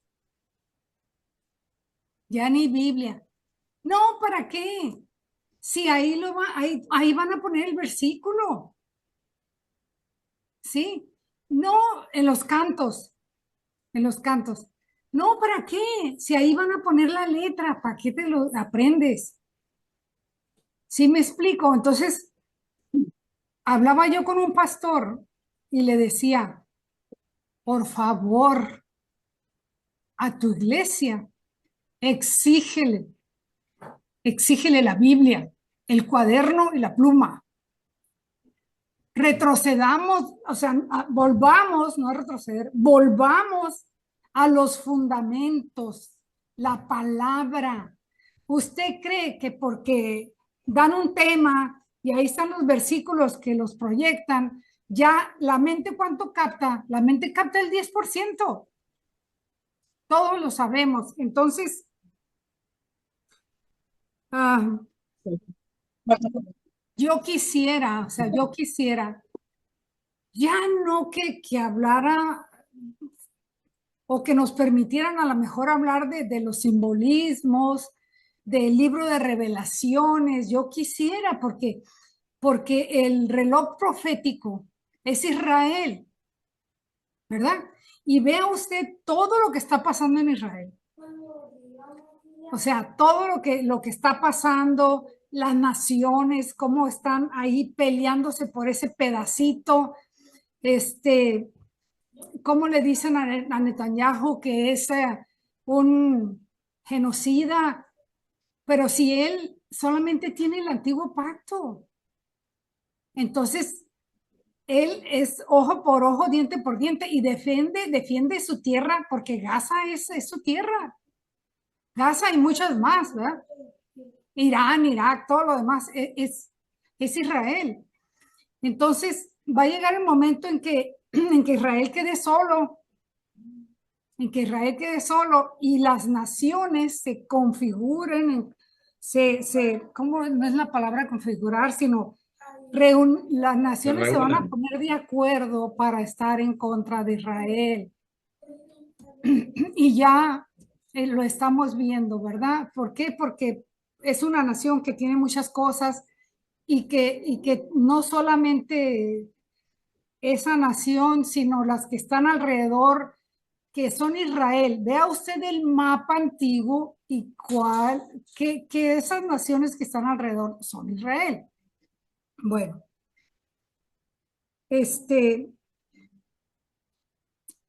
ya ni Biblia. No, ¿para qué? Si ahí van a poner el versículo, ¿sí? No, en los cantos, en los cantos. No, ¿para qué? Si ahí van a poner la letra, ¿para qué te lo aprendes? ¿Sí me explico? Entonces, hablaba yo con un pastor y le decía, por favor, a tu iglesia, exígele exígele la Biblia, el cuaderno y la pluma. Retrocedamos, o sea, volvamos, no a retroceder, volvamos a los fundamentos, la palabra. ¿Usted cree que porque dan un tema y ahí están los versículos que los proyectan, ya la mente cuánto capta? La mente capta el 10%. Todos lo sabemos. Entonces, yo quisiera, o sea, yo quisiera ya no que hablara o que nos permitieran a lo mejor hablar de los simbolismos, del libro de revelaciones. Yo quisiera, porque el reloj profético es Israel, ¿verdad? Y vea usted todo lo que está pasando en Israel. O sea, todo lo que está pasando, las naciones, cómo están ahí peleándose por ese pedacito, cómo le dicen a Netanyahu que es un genocida, pero si él solamente tiene el antiguo pacto, entonces él es ojo por ojo, diente por diente y defiende su tierra porque Gaza es su tierra. Gaza y muchas más, ¿verdad? Irán, Irak, todo lo demás es Israel. Entonces va a llegar el momento en que Israel quede solo, y las naciones se configuren, ¿cómo no es la palabra configurar, sino las naciones se van a poner de acuerdo para estar en contra de Israel. Y ya lo estamos viendo, ¿verdad? ¿Por qué? Porque es una nación que tiene muchas cosas y que no solamente esa nación, sino las que están alrededor, que son Israel. Vea usted el mapa antiguo y que esas naciones que están alrededor son Israel. Bueno,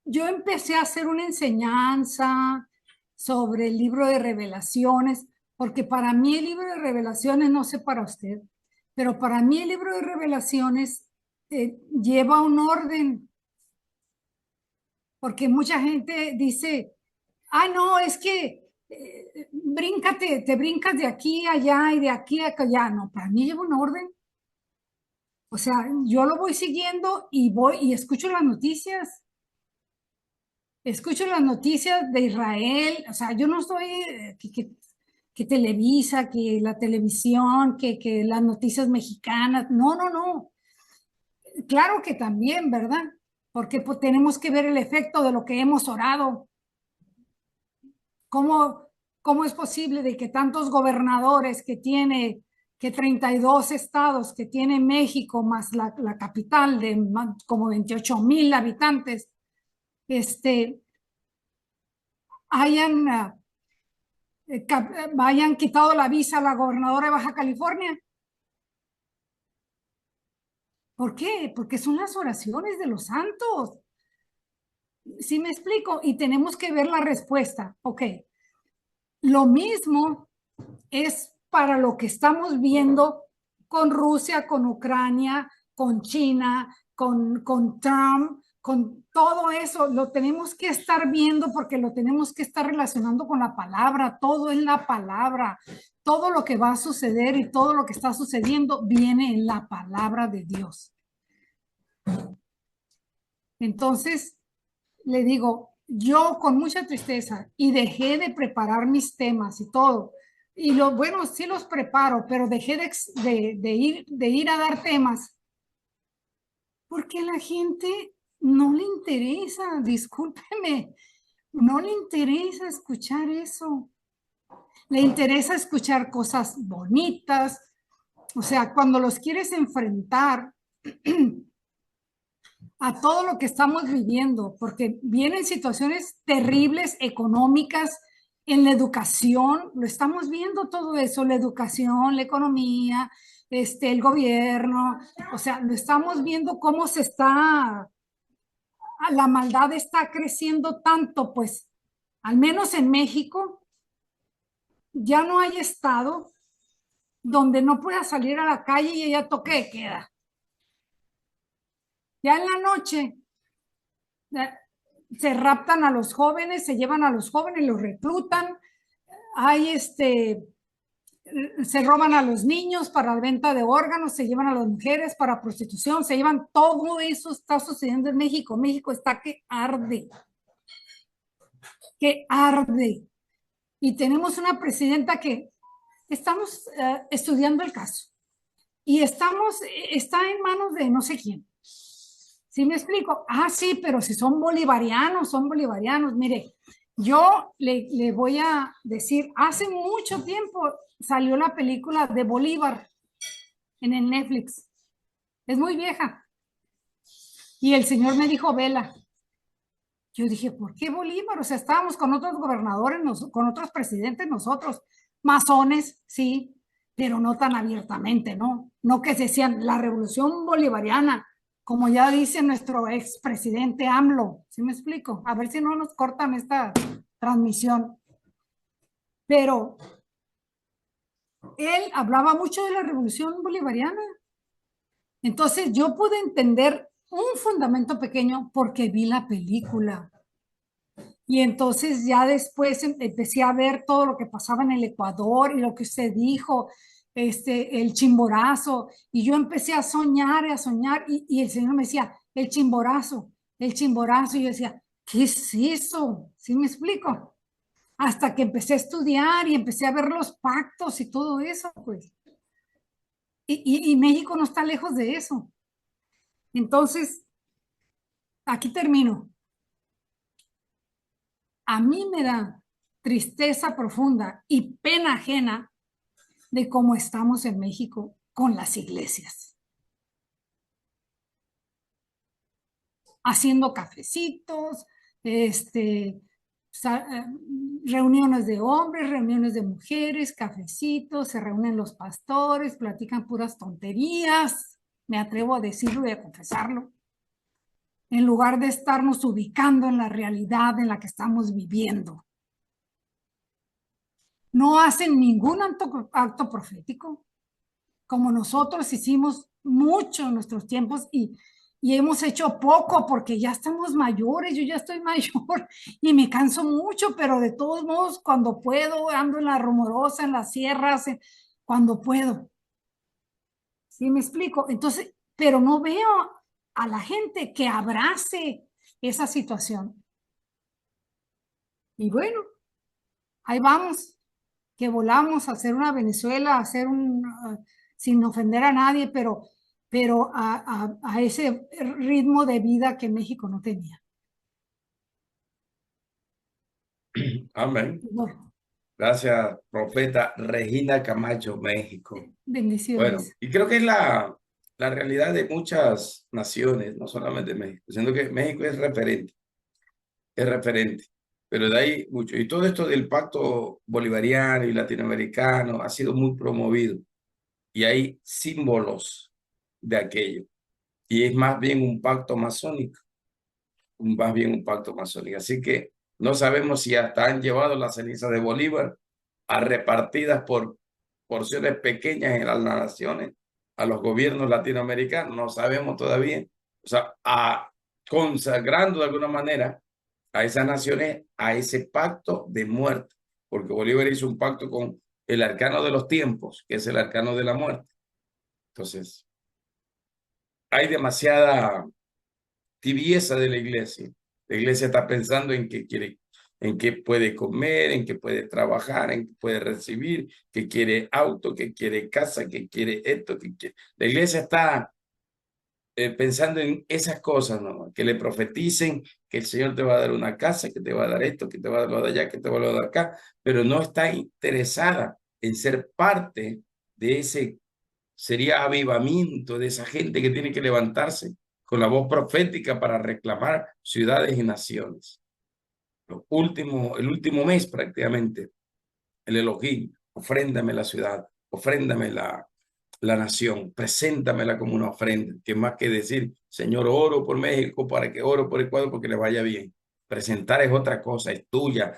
yo empecé a hacer una enseñanza sobre el libro de Revelaciones, porque para mí el libro de Revelaciones, no sé para usted, pero para mí el libro de Revelaciones lleva un orden, porque mucha gente dice, no, es que te brincas de aquí a allá y de aquí a allá. No, para mí lleva un orden. O sea, yo lo voy siguiendo y voy y escucho las noticias. Escucho las noticias de Israel. O sea, yo no estoy que Televisa, que la televisión, que las noticias mexicanas. No, no, no. Claro que también, ¿verdad? Porque pues, tenemos que ver el efecto de lo que hemos orado. ¿Cómo es posible de que tantos gobernadores que tiene, que 32 estados que tiene México, más la capital de como 28,000 habitantes, hayan quitado la visa a la gobernadora de Baja California? ¿Por qué? Porque son las oraciones de los santos. ¿Sí me explico? Y tenemos que ver la respuesta. Ok. Lo mismo es para lo que estamos viendo con Rusia, con Ucrania, con China, con Trump, con todo eso. Lo tenemos que estar viendo porque lo tenemos que estar relacionando con la palabra. Todo es la palabra. Todo lo que va a suceder y todo lo que está sucediendo viene en la palabra de Dios. Entonces, le digo, yo con mucha tristeza y dejé de preparar mis temas y todo. Y bueno, sí los preparo, pero dejé de ir a dar temas porque a la gente no le interesa, discúlpeme, no le interesa escuchar eso. Le interesa escuchar cosas bonitas. O sea, cuando los quieres enfrentar a todo lo que estamos viviendo, porque vienen situaciones terribles económicas en la educación, lo estamos viendo todo eso, la educación, la economía, el gobierno, o sea, lo estamos viendo cómo la maldad está creciendo tanto, pues, al menos en México, ya no hay estado donde no pueda salir a la calle y ella toque de queda. Ya en la noche se raptan a los jóvenes, se llevan a los jóvenes, los reclutan, hay se roban a los niños para la venta de órganos, se llevan a las mujeres para prostitución, se llevan, todo eso está sucediendo en México. México está que arde, que arde. Y tenemos una presidenta que estamos estudiando el caso y está en manos de no sé quién. ¿Sí me explico? Ah, sí, pero si son bolivarianos, son bolivarianos. Mire, yo le voy a decir, hace mucho tiempo salió la película de Bolívar en el Netflix. Es muy vieja. Y el señor me dijo, vela. Yo dije, ¿por qué Bolívar? O sea, estábamos con otros gobernadores, con otros presidentes nosotros, masones, sí, pero no tan abiertamente, ¿no? No que se decían la revolución bolivariana, como ya dice nuestro expresidente AMLO. ¿Sí me explico? A ver si no nos cortan esta transmisión. Pero él hablaba mucho de la revolución bolivariana. Entonces yo pude entender un fundamento pequeño porque vi la película. Y entonces ya después empecé a ver todo lo que pasaba en el Ecuador y lo que usted dijo, el Chimborazo. Y yo empecé a soñar y el Señor me decía, el Chimborazo, el Chimborazo. Y yo decía, ¿qué es eso? ¿Sí me explico? Hasta que empecé a estudiar y empecé a ver los pactos y todo eso, pues. Y México no está lejos de eso. Entonces, aquí termino. A mí me da tristeza profunda y pena ajena de cómo estamos en México con las iglesias. Haciendo cafecitos, reuniones de hombres, reuniones de mujeres, cafecitos, se reúnen los pastores, platican puras tonterías, me atrevo a decirlo y a confesarlo, en lugar de estarnos ubicando en la realidad en la que estamos viviendo. No hacen ningún acto profético, como nosotros hicimos mucho en nuestros tiempos y hemos hecho poco porque ya estamos mayores, yo ya estoy mayor y me canso mucho, pero de todos modos, cuando puedo, ando en la Rumorosa, en las sierras, cuando puedo. ¿Sí me explico? Entonces, pero no veo a la gente que abrace esa situación. Y bueno, ahí vamos, que volamos a hacer una Venezuela, a hacer sin ofender a nadie, pero a ese ritmo de vida que México no tenía. Amén. Bueno, Gracias, profeta Regina Camacho, México. Bueno, bendiciones. y creo que es la realidad de muchas naciones, no solamente México, siendo que México es referente, pero de ahí mucho. Y todo esto del pacto bolivariano y latinoamericano ha sido muy promovido y hay símbolos de aquello. Y es más bien un pacto masónico, más bien un pacto masónico. Así que no sabemos si hasta han llevado la ceniza de Bolívar a repartidas por porciones pequeñas en las naciones, a los gobiernos latinoamericanos, no sabemos todavía. O sea, consagrando de alguna manera a esas naciones a ese pacto de muerte, porque Bolívar hizo un pacto con el arcano de los tiempos, que es el arcano de la muerte. Entonces, hay demasiada tibieza de la iglesia. La iglesia está pensando en qué quiere, en qué puede comer, en qué puede trabajar, en qué puede recibir, qué quiere auto, qué quiere casa, qué quiere esto, qué quiere. La iglesia está pensando en esas cosas, ¿no? Que le profeticen que el Señor te va a dar una casa, que te va a dar esto, que te va a dar lo de allá, que te va a dar acá, pero no está interesada en ser parte de ese, sería avivamiento de esa gente que tiene que levantarse con la voz profética para reclamar ciudades y naciones. El último mes prácticamente, el Elohim, ofréndame la ciudad, ofréndame la nación, preséntamela como una ofrenda, que más que decir, Señor, oro por México, para que oro por Ecuador, porque le vaya bien. Presentar es otra cosa, es tuya,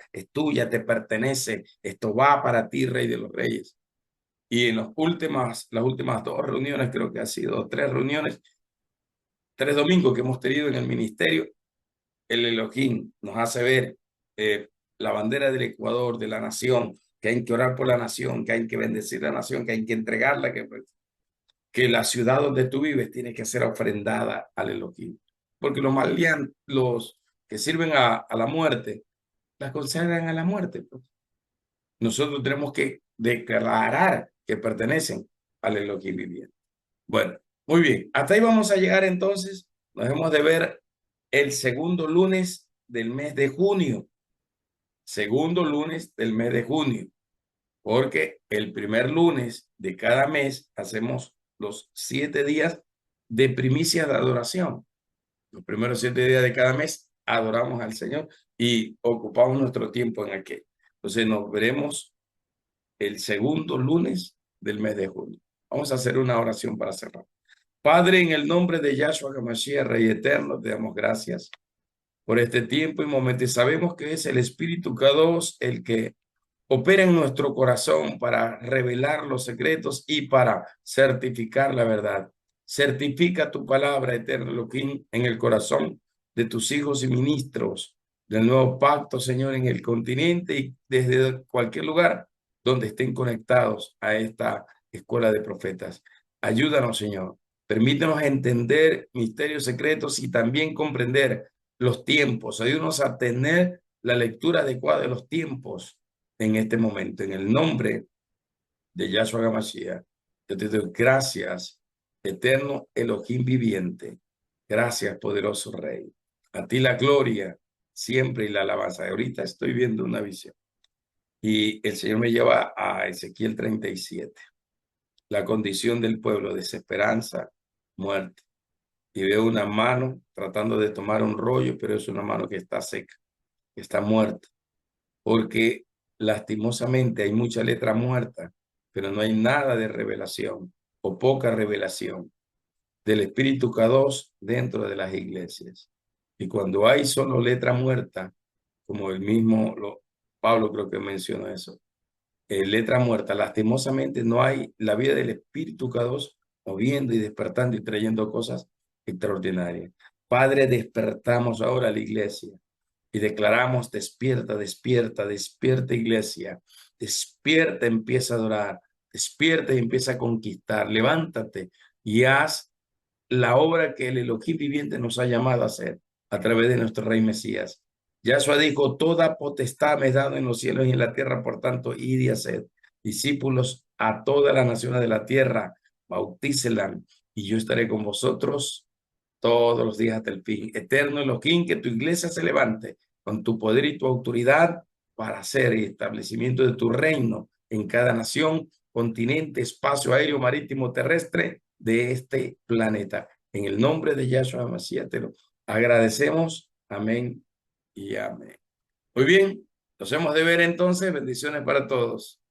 te pertenece, esto va para ti, Rey de los Reyes. Y en las últimas 2 reuniones, creo que ha sido 3 reuniones, 3 domingos que hemos tenido en el ministerio, el Elohim nos hace ver la bandera del Ecuador, de la nación, que hay que orar por la nación, que hay que bendecir la nación, que hay que entregarla, que la ciudad donde tú vives tiene que ser ofrendada al Elohim. Porque los que sirven a la muerte, las consagran a la muerte. Pues. Nosotros tenemos que declarar que pertenecen al Elohim viviente. Bueno, muy bien. Hasta ahí vamos a llegar entonces. Nos hemos de ver el segundo lunes del mes de junio. Segundo lunes del mes de junio. Porque el primer lunes de cada mes hacemos los 7 días de primicias de adoración. Los primeros 7 días de cada mes adoramos al Señor y ocupamos nuestro tiempo en aquel. Entonces nos veremos el segundo lunes del mes de junio. Vamos a hacer una oración para cerrar. Padre, en el nombre de Yahshua HaMashiach, Rey Eterno, te damos gracias por este tiempo y momento. Y sabemos que es el Espíritu Kadosh el que opera en nuestro corazón para revelar los secretos y para certificar la verdad. Certifica tu palabra, eterno Elohim, en el corazón de tus hijos y ministros del nuevo pacto, Señor, en el continente y desde cualquier lugar donde estén conectados a esta escuela de profetas. Ayúdanos, Señor. Permítanos entender misterios secretos y también comprender los tiempos. Ayúdanos a tener la lectura adecuada de los tiempos en este momento. En el nombre de Yahshua HaMashiach, yo te doy gracias, eterno Elohim viviente. Gracias, poderoso Rey. A ti la gloria siempre y la alabanza. Ahorita estoy viendo una visión. Y el Señor me lleva a Ezequiel 37. La condición del pueblo, desesperanza, muerte. Y veo una mano tratando de tomar un rollo, pero es una mano que está seca, que está muerta. Porque lastimosamente hay mucha letra muerta, pero no hay nada de revelación o poca revelación del Espíritu Kadosh dentro de las iglesias. Y cuando hay solo letra muerta, como el mismo Pablo creo que menciona eso, letra muerta, lastimosamente no hay la vida del Espíritu Kadosh moviendo y despertando y trayendo cosas extraordinarias. Padre, despertamos ahora a la iglesia y declaramos: despierta, despierta, despierta, iglesia, despierta, empieza a adorar, despierta y empieza a conquistar, levántate y haz la obra que el Elohim viviente nos ha llamado a hacer a través de nuestro Rey Mesías. Yahshua dijo: toda potestad me es dado en los cielos y en la tierra, por tanto, id y haced discípulos a todas las naciones de la tierra, bautícelas, y yo estaré con vosotros todos los días hasta el fin. Eterno Elohim, que tu iglesia se levante con tu poder y tu autoridad para hacer el establecimiento de tu reino en cada nación, continente, espacio aéreo, marítimo, terrestre de este planeta. En el nombre de Yahshua HaMashiach te lo agradecemos. Amén y amén. Muy bien, nos hemos de ver entonces. Bendiciones para todos.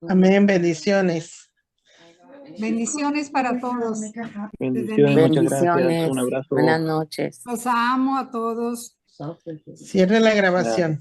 Amén, bendiciones. Bendiciones para todos. Bendiciones, muchas gracias. Un Bendiciones. abrazo. Buenas noches. Los amo a todos. Cierre la grabación.